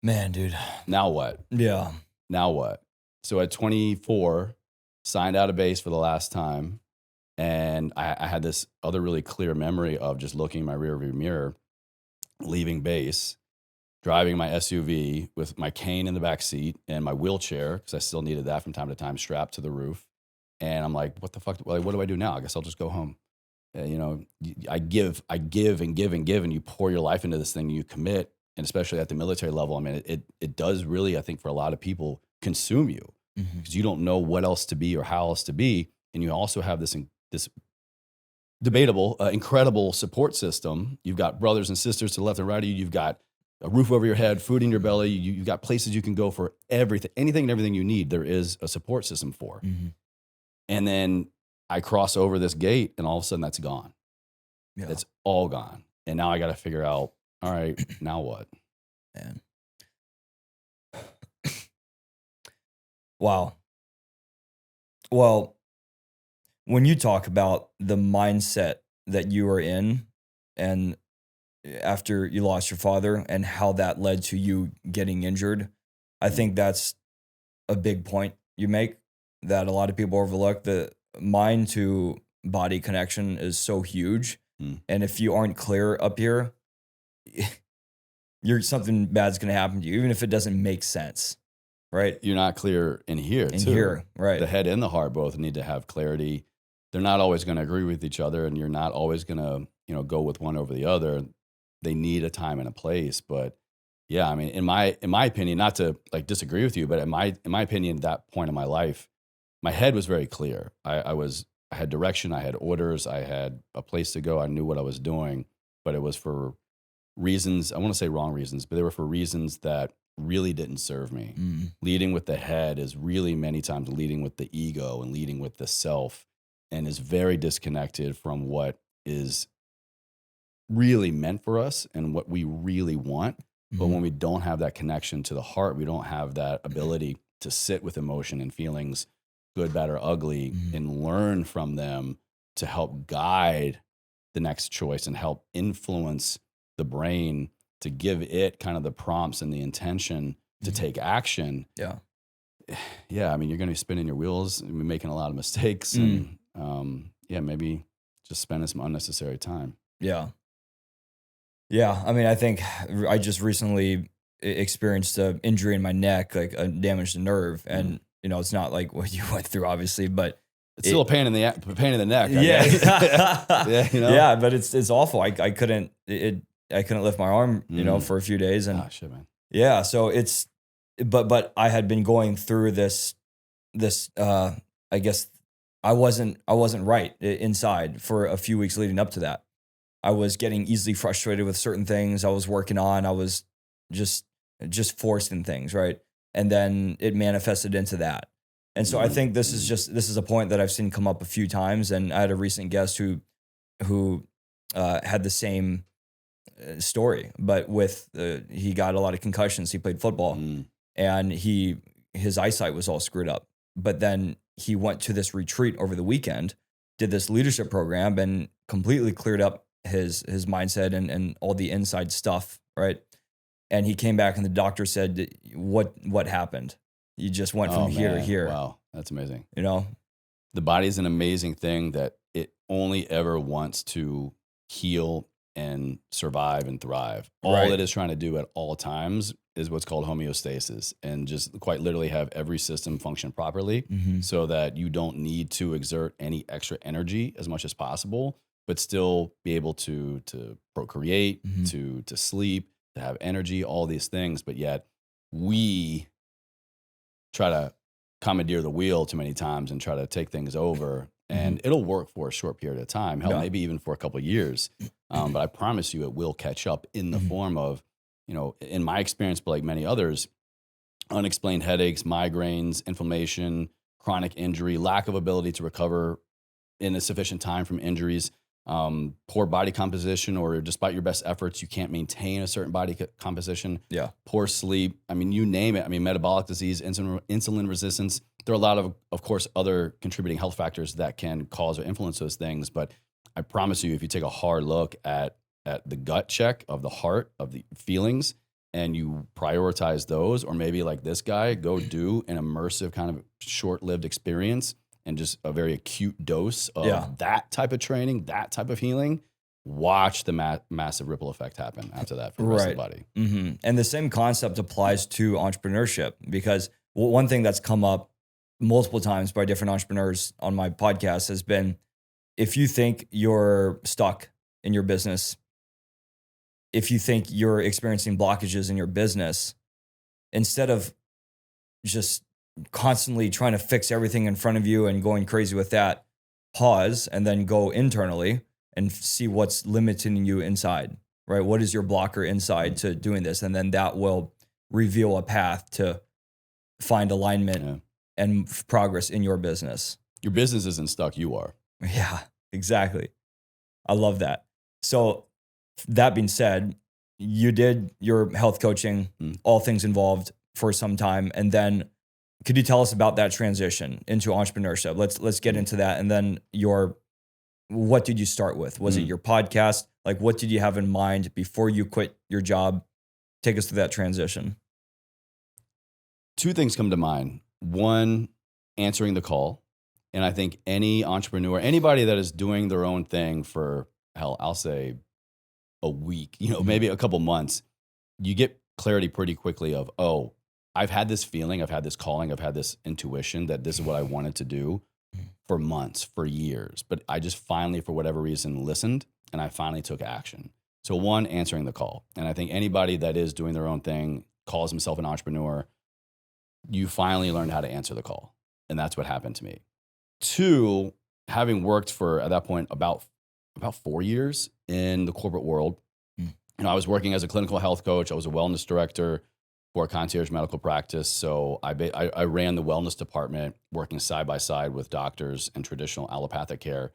Man, dude. Now what? Yeah. Now what? So at 24, signed out of base for the last time. And I had this other really clear memory of just looking in my rearview mirror, leaving base, driving my SUV with my cane in the back seat and my wheelchair, because I still needed that from time to time, strapped to the roof. And I'm like, what the fuck? What do I do now? I guess I'll just go home. I give and give and give, and you pour your life into this thing, and you commit. And especially at the military level, I mean, it does really, I think, for a lot of people, consume you, because you don't know what else to be or how else to be. And you also have this debatable, incredible support system. You've got brothers and sisters to the left and right of you. You've got a roof over your head, food in your belly. You've got places you can go for everything, anything and everything you need. There is a support system for. And then I cross over this gate, and all of a sudden that's gone. Yeah. It's all gone. And now I got to figure out, all right, now what? Man. Wow. Well, when you talk about the mindset that you were in, and after you lost your father, and how that led to you getting injured, I think that's a big point you make. that a lot of people overlook. The mind to body connection is so huge. And if you aren't clear up here, something bad's going to happen to you, even if it doesn't make sense. Right. You're not clear in here too. Right. The head and the heart both need to have clarity. They're not always going to agree with each other, and you're not always going to, go with one over the other. They need a time and a place. But yeah, I mean, in my opinion, not to like disagree with you, but in my opinion, at that point in my life, my head was very clear. I had direction, I had orders, I had a place to go, I knew what I was doing, but it was for reasons, I want to say wrong reasons, but they were for reasons that really didn't serve me. Leading with the head is really many times leading with the ego and leading with the self, and is very disconnected from what is really meant for us and what we really want. But when we don't have that connection to the heart, we don't have that ability to sit with emotion and feelings, good, bad, or ugly, and learn from them to help guide the next choice and help influence the brain to give it kind of the prompts and the intention to take action. Yeah. I mean, you're going to be spinning your wheels and be making a lot of mistakes, and maybe just spending some unnecessary time. Yeah, I mean, I think I just recently experienced an injury in my neck, like a damaged nerve, and it's not like what you went through, obviously, but it's still a pain in the neck. Yeah, but it's awful. I couldn't lift my arm, for a few days, and shit, man. Yeah, so but I had been going through this. I guess I wasn't right inside for a few weeks leading up to that. I was getting easily frustrated with certain things I was working on. I was just forcing things, right? And then it manifested into that. And so I think this is a point that I've seen come up a few times. And I had a recent guest who had the same story, but he got a lot of concussions. He played football, and his eyesight was all screwed up. But then he went to this retreat over the weekend, did this leadership program, and completely cleared up his mindset and all the inside stuff, right? And he came back and the doctor said, what happened? You just went from here to here. Wow, that's amazing. The body is an amazing thing that it only ever wants to heal and survive and thrive. All it is trying to do at all times is what's called homeostasis, and just quite literally have every system function properly, so that you don't need to exert any extra energy as much as possible, but still be able to procreate, to sleep, to have energy, all these things. But yet we try to commandeer the wheel too many times and try to take things over, and it'll work for a short period of time, hell, maybe even for a couple of years. But I promise you it will catch up in the form of, in my experience, but like many others, unexplained headaches, migraines, inflammation, chronic injury, lack of ability to recover in a sufficient time from injuries, poor body composition, or despite your best efforts, you can't maintain a certain body composition. Poor sleep. I mean, you name it. I mean, metabolic disease, insulin resistance. There are a lot of course, other contributing health factors that can cause or influence those things. But I promise you, if you take a hard look at the gut check of the heart, of the feelings, and you prioritize those, or maybe like this guy, go do an immersive kind of short-lived experience and just a very acute dose of that type of training, that type of healing, watch the massive ripple effect happen after that for the rest of the body. And the same concept applies to entrepreneurship, because one thing that's come up multiple times by different entrepreneurs on my podcast has been, if you think you're stuck in your business, if you think you're experiencing blockages in your business, instead of just constantly trying to fix everything in front of you and going crazy with that, pause and then go internally and see what's limiting you inside, right? What is your blocker inside to doing this? And then that will reveal a path to find alignment and progress in your business. Your business isn't stuck, you are. Yeah, exactly. I love that. So that being said, you did your health coaching, all things involved, for some time. And then could you tell us about that transition into entrepreneurship? Let's get into that. And then what did you start with? Was it your podcast? Like, what did you have in mind before you quit your job? Take us through that transition. Two things come to mind. One, answering the call. And I think any entrepreneur, anybody that is doing their own thing for, hell, I'll say a week, maybe a couple months, you get clarity pretty quickly of, oh, I've had this feeling, I've had this calling, I've had this intuition that this is what I wanted to do for months, for years. But I just finally, for whatever reason, listened, and I finally took action. So one, answering the call. And I think anybody that is doing their own thing, calls himself an entrepreneur, you finally learned how to answer the call. And that's what happened to me. Two, having worked for, at that point, about 4 years in the corporate world, I was working as a clinical health coach. I was a wellness director for a concierge medical practice. So I ran the wellness department, working side by side with doctors and traditional allopathic care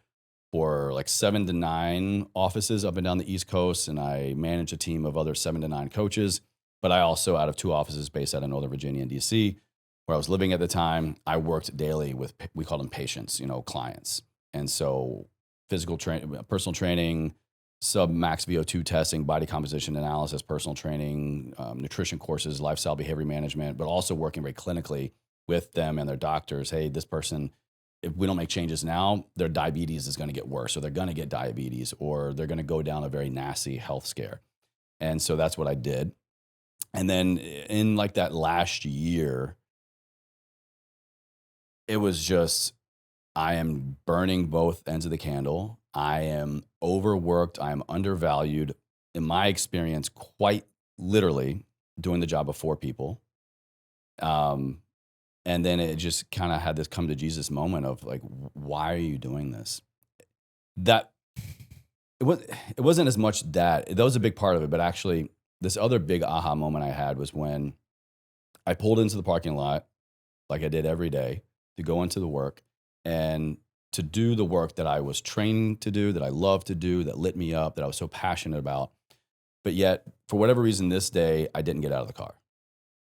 for like 7 to 9 offices up and down the East Coast. And I managed a team of other 7 to 9 coaches. But I also, out of 2 offices based out of Northern Virginia and DC, where I was living at the time, I worked daily with, we called them patients, clients. And so physical training, personal training, sub-max VO2 testing, body composition analysis, personal training, nutrition courses, lifestyle behavior management, but also working very clinically with them and their doctors. Hey, this person, if we don't make changes now, their diabetes is going to get worse, or they're going to get diabetes, or they're going to go down a very nasty health scare. And so that's what I did. And then in like that last year, it was just, I am burning both ends of the candle. I am overworked. I am undervalued. In my experience, quite literally doing the job of 4 people. And then it just kind of had this come to Jesus moment of like, why are you doing this? That it wasn't as much that was a big part of it, but actually this other big aha moment I had was when I pulled into the parking lot, like I did every day, to go into the work and to do the work that I was trained to do, that I loved to do, that lit me up, that I was so passionate about. But yet, for whatever reason, this day, I didn't get out of the car.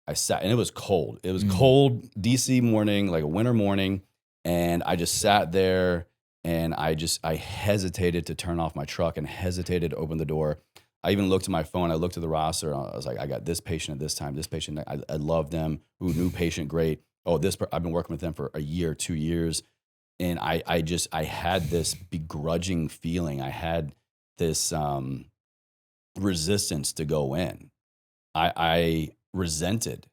I sat, and it was cold. It was cold, DC morning, like a winter morning. And I just sat there, and I hesitated to turn off my truck and hesitated to open the door. I even looked at my phone. I looked at the roster. And I was like, I got this patient at this time, this patient. I love them. Ooh, new patient, great. Oh, I've been working with them for a year, 2 years. And I had this begrudging feeling. I had this resistance to go in. I resented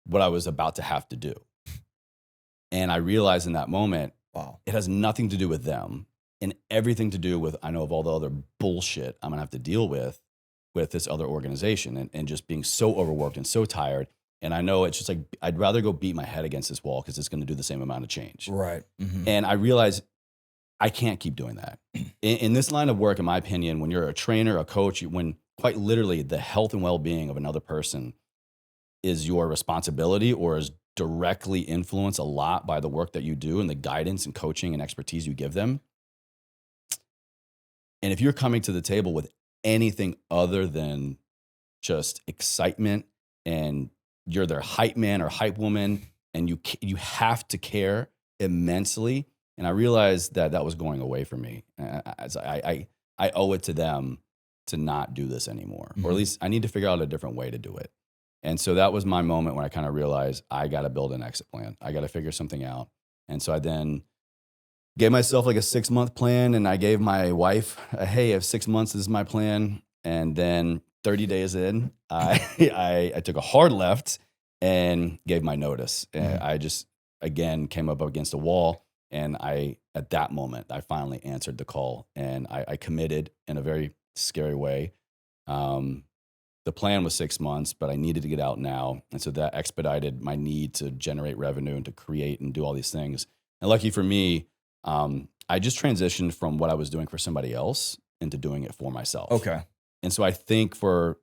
what I was about to have to do. And I realized in that moment, wow, it has nothing to do with them and everything to do with, I know, of all the other bullshit I'm going to have to deal with this other organization, and just being so overworked and so tired. And I know it's just like, I'd rather go beat my head against this wall because it's going to do the same amount of change. Right. Mm-hmm. And I realized I can't keep doing that. In this line of work, in my opinion, when you're a trainer, a coach, when quite literally the health and well-being of another person is your responsibility, or is directly influenced a lot by the work that you do and the guidance and coaching and expertise you give them. And if you're coming to the table with anything other than just excitement, and you're their hype man or hype woman, and you have to care immensely. And I realized that was going away from me. I owe it to them to not do this anymore, or at least I need to figure out a different way to do it. And so that was my moment when I kind of realized I got to build an exit plan. I got to figure something out. And so I then gave myself like a 6-month plan, and I gave my wife, hey, if 6 months is my plan. And then 30 days in, I took a hard left and gave my notice. And I just, again, came up against a wall. And at that moment, I finally answered the call, and I committed in a very scary way. The plan was 6 months, but I needed to get out now. And so that expedited my need to generate revenue and to create and do all these things. And lucky for me, I just transitioned from what I was doing for somebody else into doing it for myself. Okay. And so I think for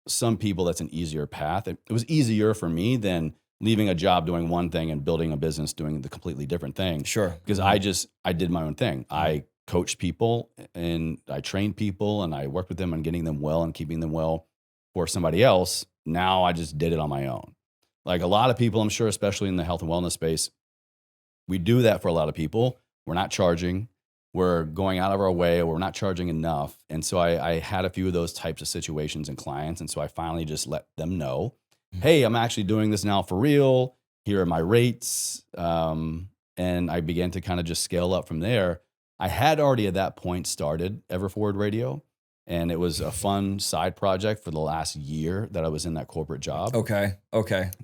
some people, that's an easier path. It was easier for me than leaving a job doing one thing and building a business doing the completely different thing. Sure. Because I did my own thing. I coached people, and I trained people, and I worked with them on getting them well and keeping them well for somebody else. Now I just did it on my own. Like a lot of people, I'm sure, especially in the health and wellness space, we do that for a lot of people. We're not charging. We're going out of our way, or we're not charging enough. And so I had a few of those types of situations and clients. And so I finally just let them know, hey, I'm actually doing this now for real. here are my rates. And I began to kind of just scale up from there. I had already at that point started Ever Forward Radio, and it was a fun side project for the last year that I was in that corporate job. Okay.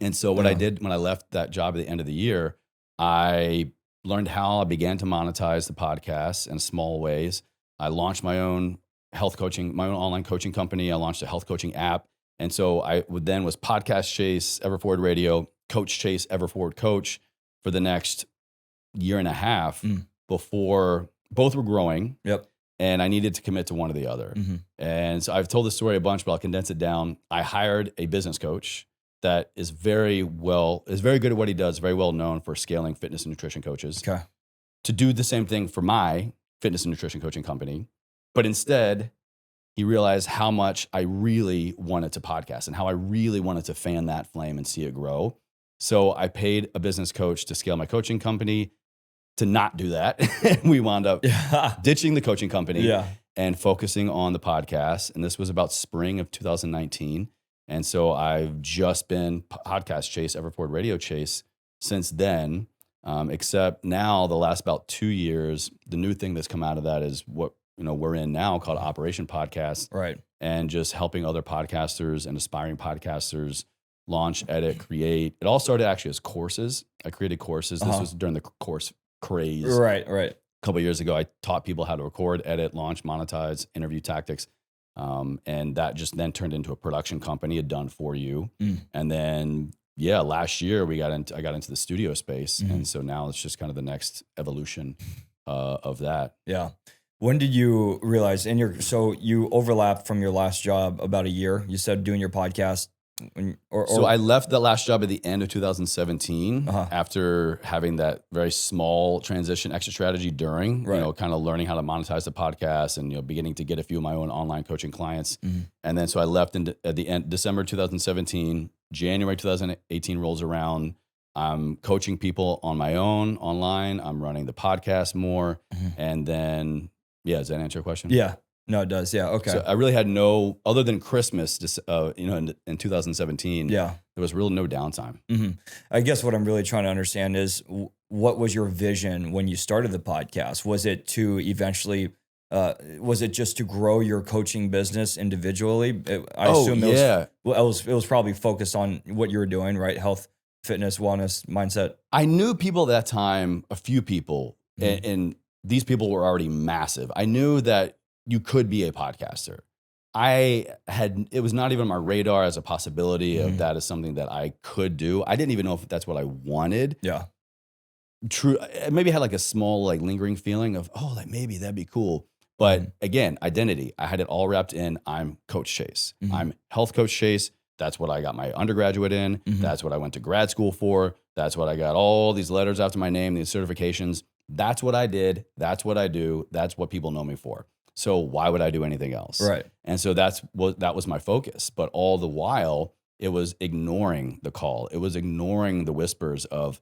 And so what I did when I left that job at the end of the year, I learned how I began to monetize the podcast in small ways. I launched my own health coaching, my own online coaching company. I launched a health coaching app. And so I then was Podcast Chase, Ever Forward Radio, Coach Chase, Ever Forward Coach for the next year and a half before both were growing. Yep. And I needed to commit to one or the other. And so I've told this story a bunch, but I'll condense it down. I hired a business coach that is very good at what he does, very well known for scaling fitness and nutrition coaches, to do the same thing for my fitness and nutrition coaching company. But instead, he realized how much I really wanted to podcast and how I really wanted to fan that flame and see it grow. So I paid a business coach to scale my coaching company to not do that. We wound up ditching the coaching company and focusing on the podcast. And this was about spring of 2019. And so I've just been Podcast Chase, Ever Forward Radio Chase since then. Except now the last about 2 years, the new thing that's come out of that is what we're in now called Operation Podcast. Right. And just helping other podcasters and aspiring podcasters launch, edit, create. It all started actually as courses. I created courses. This was during the course craze. Right. A couple of years ago, I taught people how to record, edit, launch, monetize, interview tactics. And that just then turned into a production company, a done for you. And then, last year I got into the studio space. And so now it's just kind of the next evolution of that. Yeah. When did you realize so you overlapped from your last job about a year, you said, doing your podcast? So I left that last job at the end of 2017 after having that very small transition exit strategy during, kind of learning how to monetize the podcast and, beginning to get a few of my own online coaching clients. And then, so I left at the end, December 2017, January 2018 rolls around. I'm coaching people on my own online. I'm running the podcast more. And then, does that answer your question? Yeah. No, it does. Yeah. Okay. So I really had other than Christmas, in 2017, there was really no downtime. I guess what I'm really trying to understand is what was your vision when you started the podcast? Was it to eventually, was it just to grow your coaching business individually? I assume it was probably focused on what you were doing, right? Health, fitness, wellness, mindset. I knew people at that time, a few people, and these people were already massive. I knew that you could be a podcaster. It was not even on my radar as a possibility of that as something that I could do. I didn't even know if that's what I wanted. Yeah. True. Maybe I had like a small, lingering feeling of, maybe that'd be cool. But again, identity, I had it all wrapped in, I'm Coach Chase. I'm Health Coach Chase. That's what I got my undergraduate in. That's what I went to grad school for. That's what I got all these letters after my name, these certifications. That's what I did. That's what I do. That's what people know me for. So why would I do anything else? Right. And so that was my focus. But all the while, it was ignoring the call. It was ignoring the whispers of,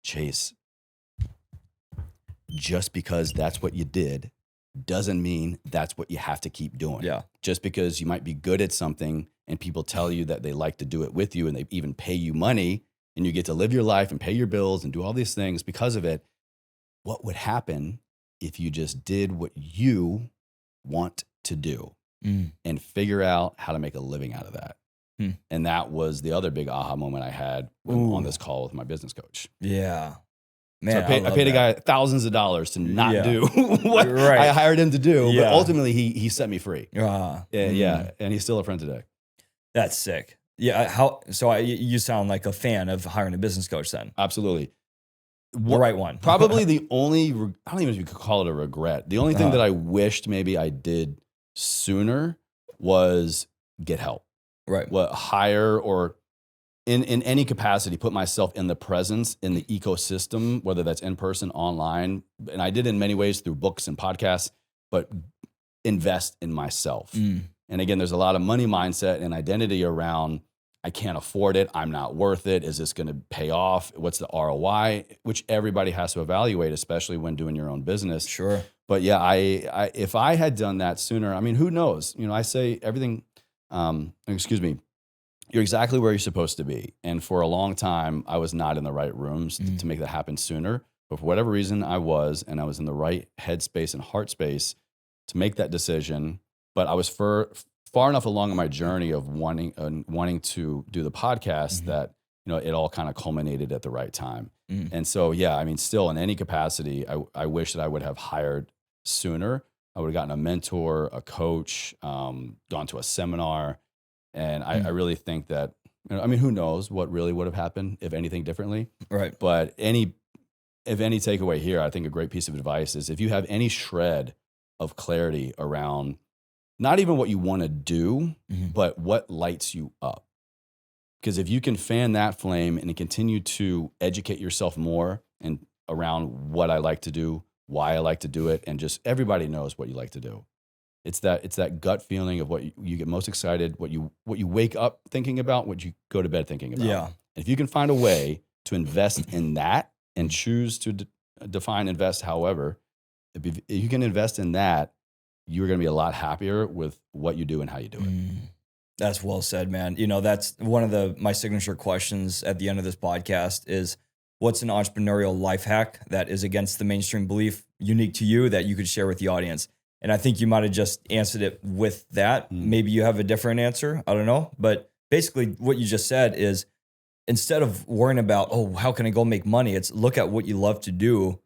Chase, just because that's what you did doesn't mean that's what you have to keep doing. Yeah. Just because you might be good at something and people tell you that they like to do it with you and they even pay you money and you get to live your life and pay your bills and do all these things because of it, what would happen if you just did what you want to do and figure out how to make a living out of that? And that was the other big aha moment I had on this call with my business coach. Yeah. Man, so I paid a guy thousands of dollars to not do what I hired him to do, but ultimately he set me free. And he's still a friend today. That's sick. Yeah. You sound like a fan of hiring a business coach then. Absolutely. The right one. Probably the only, I don't even know if you could call it a regret. The only thing that I wished maybe I did sooner was get help. Right. Hire or in any capacity, put myself in the presence, in the ecosystem, whether that's in person, online. And I did in many ways through books and podcasts, but invest in myself. And again, there's a lot of money mindset and identity around, I can't afford it. I'm not worth it. Is this going to pay off? What's the ROI? Which everybody has to evaluate, especially when doing your own business. Sure. But yeah, I if I had done that sooner, I mean, who knows? I say everything, you're exactly where you're supposed to be. And for a long time, I was not in the right rooms to make that happen sooner. But for whatever reason, I was in the right headspace and heart space to make that decision. But I was far enough along in my journey of wanting to do the podcast that it all kind of culminated at the right time. And so, yeah, I mean, still in any capacity, I wish that I would have hired sooner. I would have gotten a mentor, a coach, gone to a seminar. And I really think that, I mean, who knows what really would have happened if anything differently. Right. But if any takeaway here, I think a great piece of advice is if you have any shred of clarity around not even what you want to do, but what lights you up. Because if you can fan that flame and continue to educate yourself more and around what I like to do, why I like to do it, and just everybody knows what you like to do. It's that gut feeling of what you get most excited, what you wake up thinking about, what you go to bed thinking about. Yeah. And if you can find a way to invest in that and choose to define invest however, if you can invest in that, you're going to be a lot happier with what you do and how you do it. That's well said, man. That's one of my signature questions at the end of this podcast is, what's an entrepreneurial life hack that is against the mainstream belief, unique to you, that you could share with the audience? And I think you might have just answered it with that. Maybe you have a different answer. I don't know. But basically what you just said is, instead of worrying about, oh, how can I go make money? It's look at what you love to do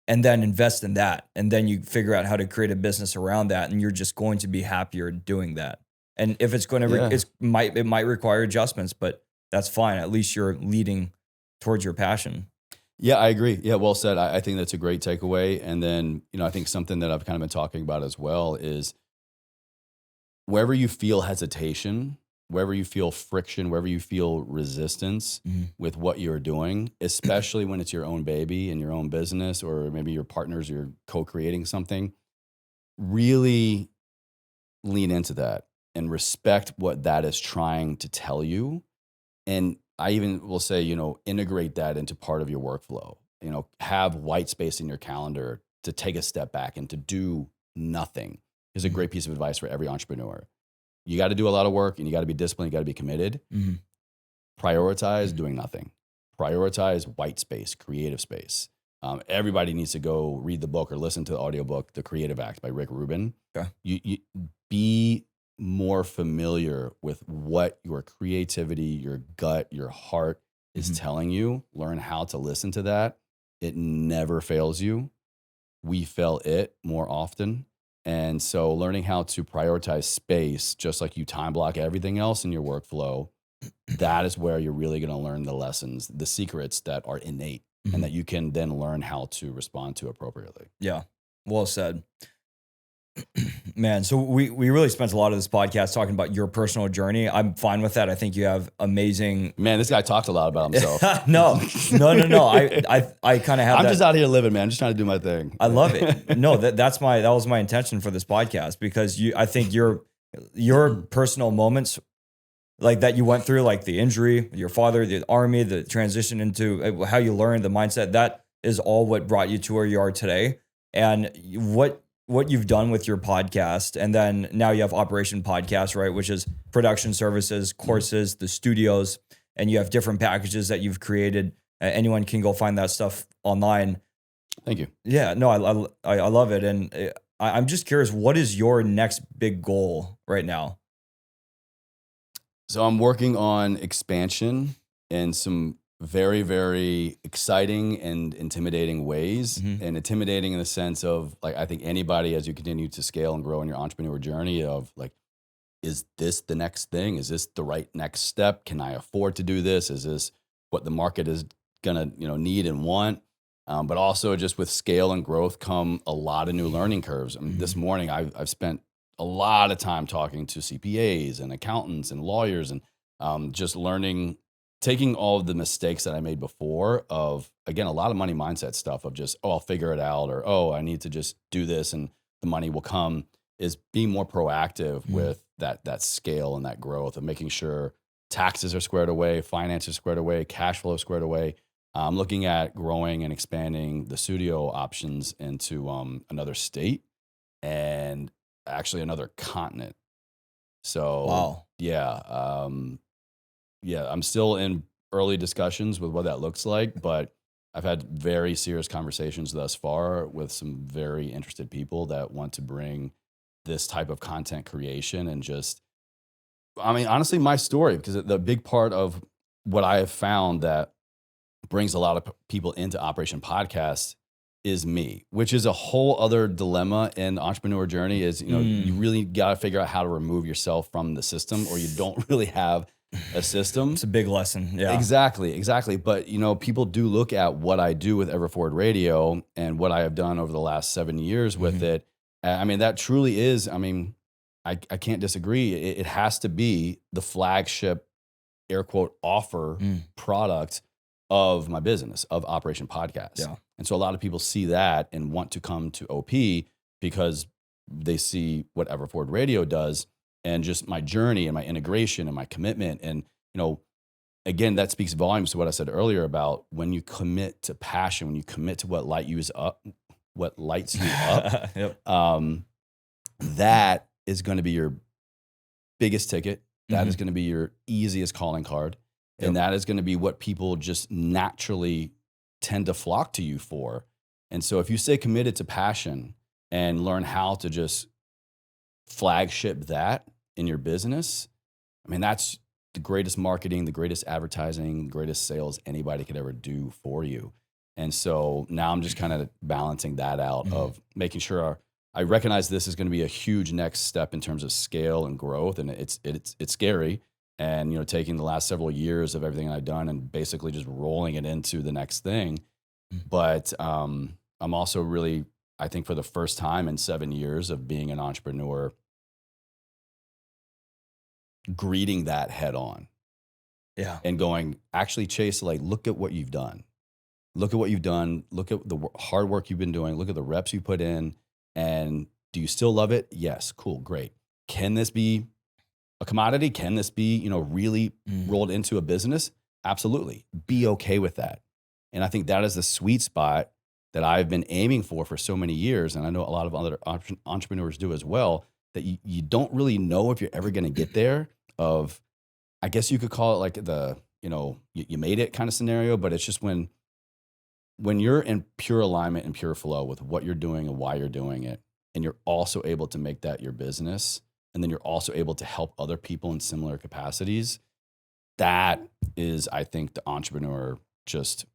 and then invest in that. And then you figure out how to create a business around that. And you're just going to be happier doing that. And if it's going to, it might require adjustments, but that's fine. At least you're leading towards your passion. Yeah, I agree. Yeah, well said. I think that's a great takeaway. And then, I think something that I've kind of been talking about as well is wherever you feel hesitation, wherever you feel friction, wherever you feel resistance with what you're doing, especially when it's your own baby and your own business, or maybe your partners, you're co-creating something, really lean into that and respect what that is trying to tell you. And I even will say, integrate that into part of your workflow. Have white space in your calendar to take a step back and to do nothing is a great piece of advice for every entrepreneur. You got to do a lot of work and you got to be disciplined. You got to be committed. Prioritize doing nothing. Prioritize white space, creative space. Everybody needs to go read the book or listen to the audiobook, The Creative Act by Rick Rubin. Okay. You be more familiar with what your creativity, your gut, your heart is telling you. Learn how to listen to that. It never fails you. We fail it more often. And so learning how to prioritize space, just like you time block everything else in your workflow, that is where you're really going to learn the lessons, the secrets that are innate and that you can then learn how to respond to appropriately. Yeah. Well said. Man, so we really spent a lot of this podcast talking about your personal journey. I'm fine with that. I think you have amazing. Man, this guy talked a lot about himself. No. I kind of have. I'm just out here living, man. I'm just trying to do my thing. I love it. No, that was my intention for this podcast, because I think your personal moments, like that you went through, like the injury, your father, the army, the transition into how you learned, the mindset, that is all what brought you to where you are today. And what you've done with your podcast, and then now you have Operation Podcast, right? Which is production services, courses, the studios, and you have different packages that you've created. Anyone can go find that stuff online. Thank you. Yeah, no, I love it. And I'm just curious, what is your next big goal right now? So I'm working on expansion in some very, very exciting and intimidating ways. And intimidating in the sense of, like, I think anybody, as you continue to scale and grow in your entrepreneur journey, of like, is this the next thing? Is this the right next step? Can I afford to do this? Is this what the market is gonna need and want? But also, just with scale and growth come a lot of new learning curves. I mean, this morning I've spent a lot of time talking to CPAs and accountants and lawyers, and just learning, taking all of the mistakes that I made before of, again, a lot of money mindset stuff of just, oh, I'll figure it out, or, oh, I need to just do this and the money will come, is being more proactive with that scale and that growth, of making sure taxes are squared away, finances squared away, cash flow squared away. I'm looking at growing and expanding the studio options into another state and actually another continent. So, wow. Yeah. yeah, I'm still in early discussions with what that looks like, but I've had very serious conversations thus far with some very interested people that want to bring this type of content creation and just, I mean, honestly, my story, because the big part of what I have found that brings a lot of people into Operation Podcast is me, which is a whole other dilemma in the entrepreneur journey is, you know, you really got to figure out how to remove yourself from the system or you don't really have a system. It's a big lesson. Yeah. Exactly. But, you know, people do look at what I do with Everforward Radio and what I have done over the last 7 years with it. I mean, that truly is, I mean, I can't disagree. It has to be the flagship air quote offer product of my business, of Operation Podcast. Yeah. And so a lot of people see that and want to come to OP because they see what Everforward Radio does and just my journey and my integration and my commitment. And, you know, again, that speaks volumes to what I said earlier about when you commit to passion, when you commit to what lights you up, Yep. that is going to be your biggest ticket. That is going to be your easiest calling card. And that is going to be what people just naturally tend to flock to you for. And so if you stay committed to passion and learn how to just flagship that in your business, I mean, that's the greatest marketing, the greatest advertising, the greatest sales anybody could ever do for you. And so now I'm just kind of balancing that out of making sure I recognize this is going to be a huge next step in terms of scale and growth. And it's scary. And, you know, taking the last several years of everything I've done and basically just rolling it into the next thing. But I'm also really, I think for the first time in 7 years of being an entrepreneur, greeting that head on. Yeah. And going, actually, Chase, like, look at what you've done. Look at what you've done. Look at the hard work you've been doing. Look at the reps you put in. And do you still love it? Yes. Cool. Great. Can this be a commodity? Can this be, you know, really rolled into a business? Absolutely. Be okay with that. And I think that is the sweet spot that I've been aiming for so many years. And I know a lot of other entrepreneurs do as well, that you don't really know if you're ever going to get there of, I guess you could call it like the, you know, you made it kind of scenario, but it's just when you're in pure alignment and pure flow with what you're doing and why you're doing it, and you're also able to make that your business, and then you're also able to help other people in similar capacities, that is, I think, the entrepreneur just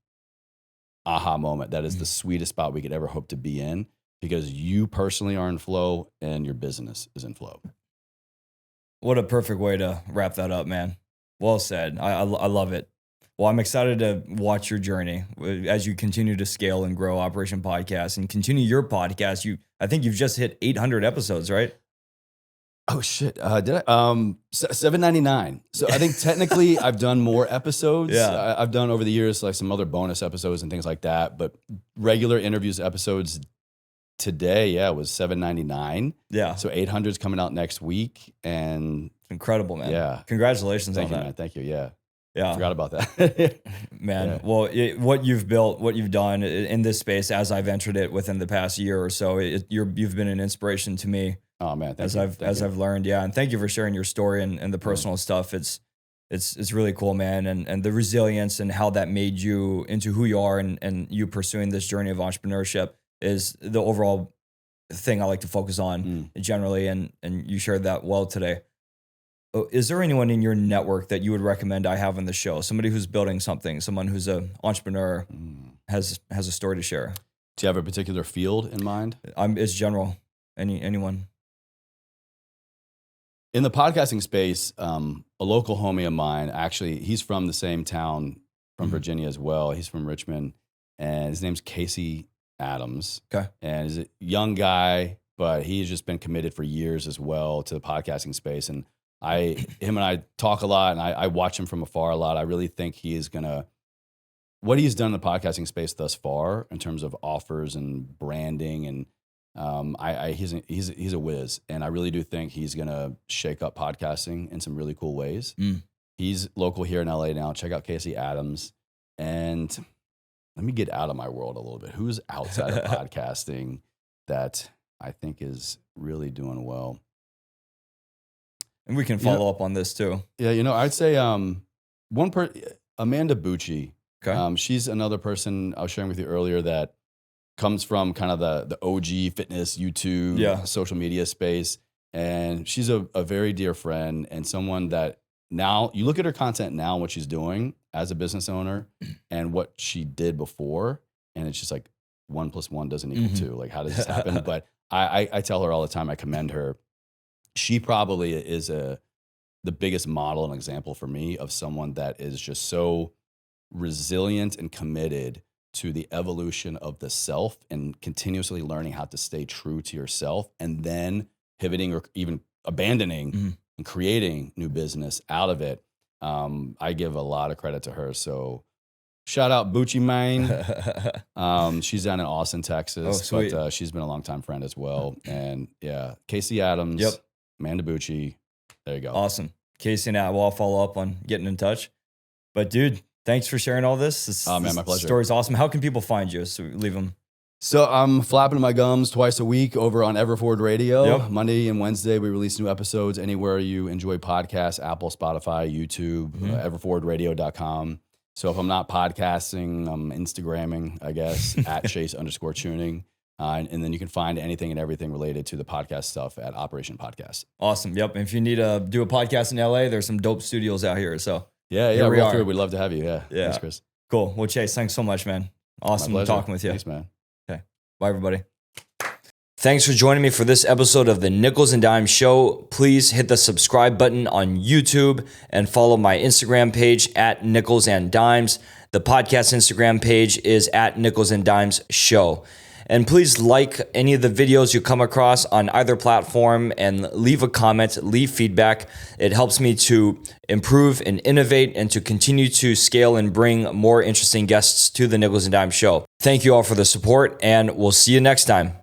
aha moment. That is the sweetest spot we could ever hope to be in, because you personally are in flow and your business is in flow. What a perfect way to wrap that up, man. Well said. I love it. Well, I'm excited to watch your journey as you continue to scale and grow Operation Podcast and continue your podcast. I think you've just hit 800 episodes, right? Oh shit! Did I? 799. So I think technically I've done more episodes. Yeah. I've done over the years like some other bonus episodes and things like that. But regular interviews episodes today, was 799. Yeah. So 800 is coming out next week, and it's incredible, man. Yeah. Congratulations on Thank you, that. man. Thank you. Yeah. Yeah. I forgot about that. Man, Yeah. well, what you've built, what you've done in this space as I've entered it within the past year or so, you've been an inspiration to me. Oh man, As I've learned, yeah, and thank you for sharing your story and the personal stuff. It's really cool, man, and the resilience and how that made you into who you are, and you pursuing this journey of entrepreneurship is the overall thing I like to focus on generally, and you shared that well today. Is there anyone in your network that you would recommend I have on the show? Somebody who's building something, someone who's an entrepreneur, has a story to share. Do you have a particular field in mind? It's general. Anyone. In the podcasting space, a local homie of mine, actually, he's from the same town from Virginia as well. He's from Richmond, and his name's Casey Adams. Okay. And he's a young guy, but he's just been committed for years as well to the podcasting space. And him and I talk a lot, and I watch him from afar a lot. I really think he is what he's done in the podcasting space thus far in terms of offers and branding, and he's a whiz, and I really do think he's gonna shake up podcasting in some really cool ways. He's local here in LA now. Check out Casey Adams, and let me get out of my world a little bit. Who's outside of podcasting that I think is really doing well? And we can follow up on this too. Yeah, I'd say Amanda Bucci. Okay. She's another person I was sharing with you earlier that comes from kind of the OG fitness YouTube, social media space. And she's a very dear friend and someone that now you look at her content now and what she's doing as a business owner and what she did before. And it's just like 1 + 1 doesn't equal 2. Like, how does this happen? But I tell her all the time, I commend her. She probably is the biggest model and example for me of someone that is just so resilient and committed to the evolution of the self and continuously learning how to stay true to yourself and then pivoting or even abandoning and creating new business out of it. I give a lot of credit to her. So shout out Bucci Mine. She's down in Austin, Texas, but she's been a longtime friend as well. And yeah, Casey Adams, Amanda Bucci. There you go. Awesome. Casey and I will follow up on getting in touch. But dude, thanks for sharing all this. My pleasure. This story's awesome. How can people find you? So leave them. So I'm flapping my gums twice a week over on Everforward Radio. Monday and Wednesday, we release new episodes anywhere you enjoy podcasts, Apple, Spotify, YouTube, everforwardradio.com. So if I'm not podcasting, I'm Instagramming, I guess, at Chase_Chewning. And then you can find anything and everything related to the podcast stuff at Operation Podcast. Awesome. Yep. And if you need to do a podcast in LA, there's some dope studios out here. So yeah, roll through. We'd love to have you. Yeah. Thanks, Chris. Cool. Well, Chase, thanks so much, man. Awesome talking with you. Thanks, man. Okay. Bye, everybody. Thanks for joining me for this episode of the Nichols and Dimes Show. Please hit the subscribe button on YouTube and follow my Instagram page at Nichols and Dimes. The podcast Instagram page is at Nichols and Dimes Show. And please like any of the videos you come across on either platform and leave a comment, leave feedback. It helps me to improve and innovate and to continue to scale and bring more interesting guests to the Nichols and Dimes Show. Thank you all for the support, and we'll see you next time.